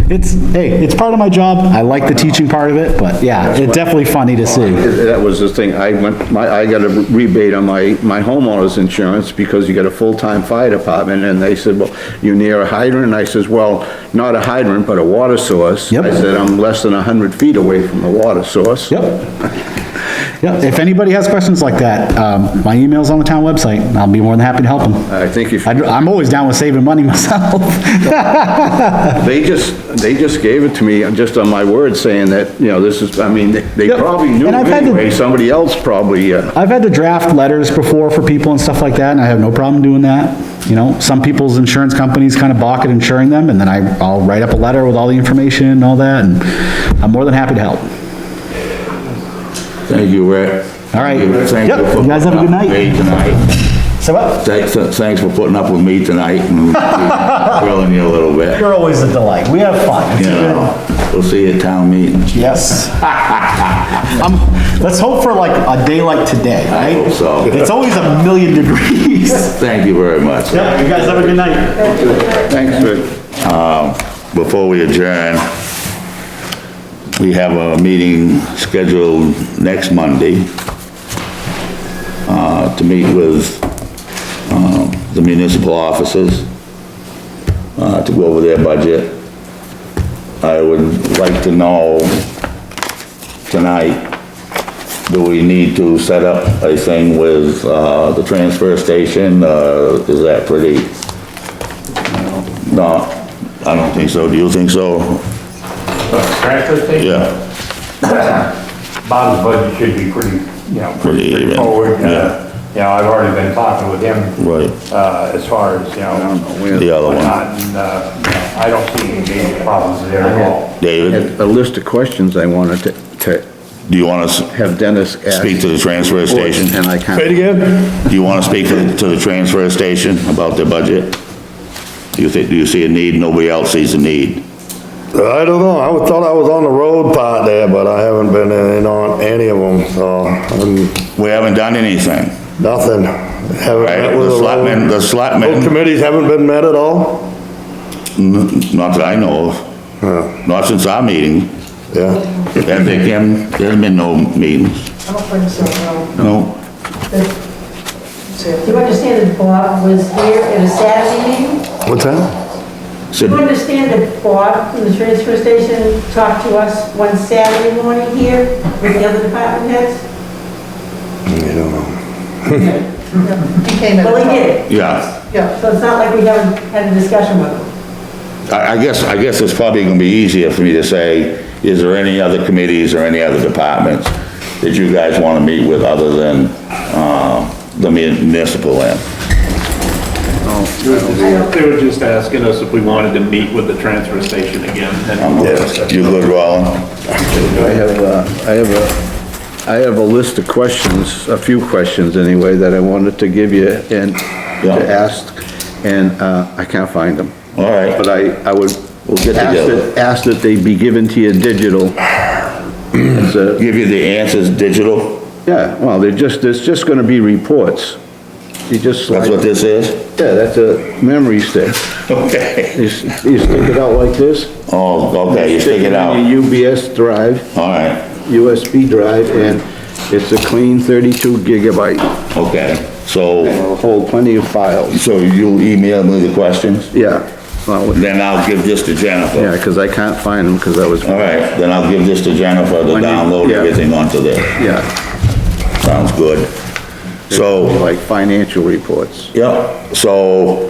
It's part of my job. I like the teaching part of it, but yeah, it's definitely funny to see. That was the thing, I got a rebate on my homeowner's insurance because you got a full-time fire department, and they said, well, you near a hydrant? And I says, well, not a hydrant, but a water source. Yep. I said, I'm less than 100 feet away from the water source. Yep. Yeah, if anybody has questions like that, my email's on the town website. I'll be more than happy to help them. I think if, I'm always down with saving money myself. they just gave it to me just on my word saying that, you know, this is, I mean, they Yep. probably knew And I've had to- anyway, somebody else probably, I've had to draft letters before for people and stuff like that, and I have no problem doing that. You know, some people's insurance companies kind of balk at insuring them, and then I'll write up a letter with all the information and all that, and I'm more than happy to help. Thank you, Rick. All right. Thank Yep. for You guys have a good putting up with night. me tonight. So what? Thanks for putting up with me tonight and grilling you a little bit. You're always a delight. We have fun. It's You good. know, we'll see you at town meeting. Yes. Let's hope for like a day like today, I right? hope so. It's always a million degrees. Thank you very much. Yeah, you guys have a good night. thanks for, Before we adjourn, we have a meeting scheduled next Monday, to meet with, the municipal officers, to go over their budget. I would like to know tonight, do we need to set up a thing with, the transfer station? Is that pretty? No, I don't think so. Do you think so? Transfer station? Yeah. Bob's budget should be pretty, Pretty even, straightforward. yeah. I've already been talking with him, Right. as far as, The other one. whatnot, and, I don't see any major problems there at all. David, had a list of questions I wanted to do you want to have Dennis ask. speak to the transfer station? And I kind of. again? Do you want to speak to the transfer station about their budget? Do you see a need? Nobody else sees a need? I don't know, thought I was on the road part there, but I haven't been in on any of them, so, We haven't done anything, nothing. Haven't right? met with The road selectmen, committees haven't been met at all? not that I know of, not since our meeting. Yeah. There's been no meetings. I don't think so, no. No. Do you understand that Bob was here at a Saturday meeting? What's that? Do you understand that Bob from the transfer station talked to us one Saturday morning here with the other department heads? I don't know. He came in. Well, he did. Yeah. Yeah, so it's not like we haven't had a discussion with him. I guess it's probably gonna be easier for me to say, is there any other committees or any other departments that you guys wanna meet with other than, the municipal end? They were just asking us if we wanted to meet with the transfer station again. You good, Roland? I have a list of questions, a few questions anyway, that I wanted to give you and to ask, and I can't find them. All right. But I would We'll get together. ask that they be given to you digital. Give you the answers digital? Yeah, well, there's just gonna be reports. You just. That's what this is? Yeah, that's a memory stick. Okay. You stick it out like this. Oh, okay, you stick it out. in your UBS drive. All right, USB drive, and it's a clean 32 gigabyte. okay. So, It'll hold plenty of files. so you'll email me the questions? Yeah, well, Then I'll give this to Jennifer. yeah, because I can't find them, because I was, All right, then I'll give this to Jennifer to When you- download yeah. everything onto there. yeah, Sounds good. So, like financial reports. yep, so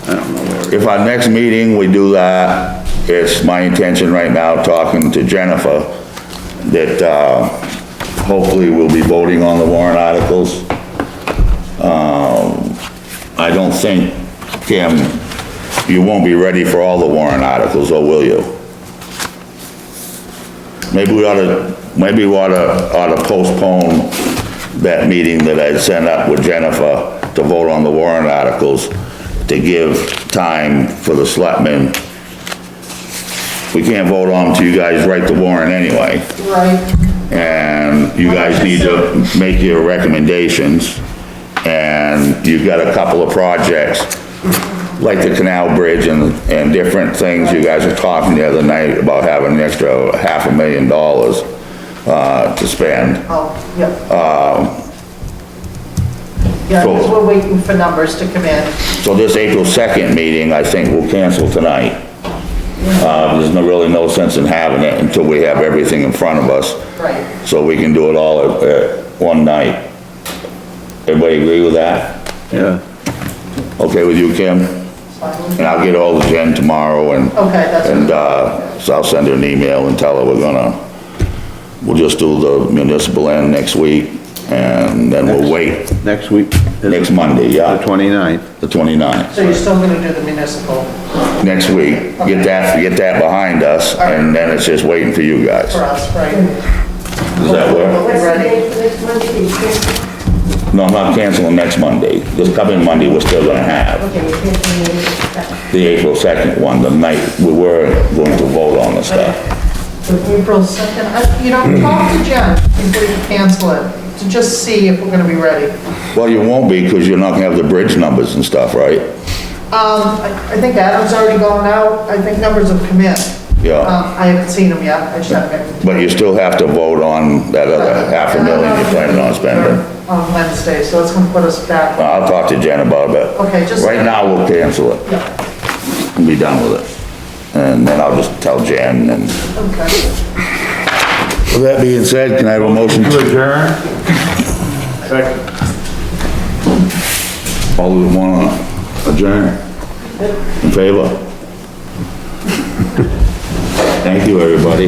I don't know where. if our next meeting, we do that, it's my intention right now, talking to Jennifer, that, hopefully we'll be voting on the warrant articles. I don't think, Kim, you won't be ready for all the warrant articles, or will you? Maybe we ought to postpone that meeting that I'd set up with Jennifer to vote on the warrant articles, to give time for the selectmen. We can't vote on them till you guys write the warrant anyway. Right. And you guys need to make your recommendations. And you've got a couple of projects, like the canal bridge and different things. You guys were talking the other night about having an extra $500,000, to spend. Oh, yeah. Yeah, So- because we're waiting for numbers to come in. So this April 2nd meeting, I think we'll cancel tonight. There's really no sense in having it until we have everything in front of us. Right. So we can do it all at one night. Everybody agree with that? Yeah, Okay with you, Kim? And I'll get all the Jen tomorrow and. Okay, that's And, so I'll send her an email and tell her we'll just do the municipal end next week, and then we'll wait next week. next Monday, The yeah, 29th. the 29th. So you're still gonna do the municipal Next week, get that behind us, and then it's just waiting for you guys. for us, right? Does that work? What's the Ready. date for next Monday? You can't- No, I'm not canceling next Monday. This coming Monday, we're still gonna have Okay, you can't do it. the April 2nd one, the night we were going to vote on the stuff. So April 2nd, talk to Jen before you cancel it, to just see if we're gonna be ready. Well, you won't be, because you're not gonna have the bridge numbers and stuff, right? I think Adam's already gone out, I think numbers have come in. Yeah. I haven't seen them yet, I just haven't. But you still have to vote on that other $500,000 you're planning on spending. On Wednesday, so it's gonna put us back. I'll talk to Jen about it. Okay, just. Right now, we'll cancel it Yeah, and be done with it. And then I'll just tell Jen, and okay. with that being said, can I have a motion to Adjourn? Second. all who wanna adjourn? In favor? Thank you, everybody.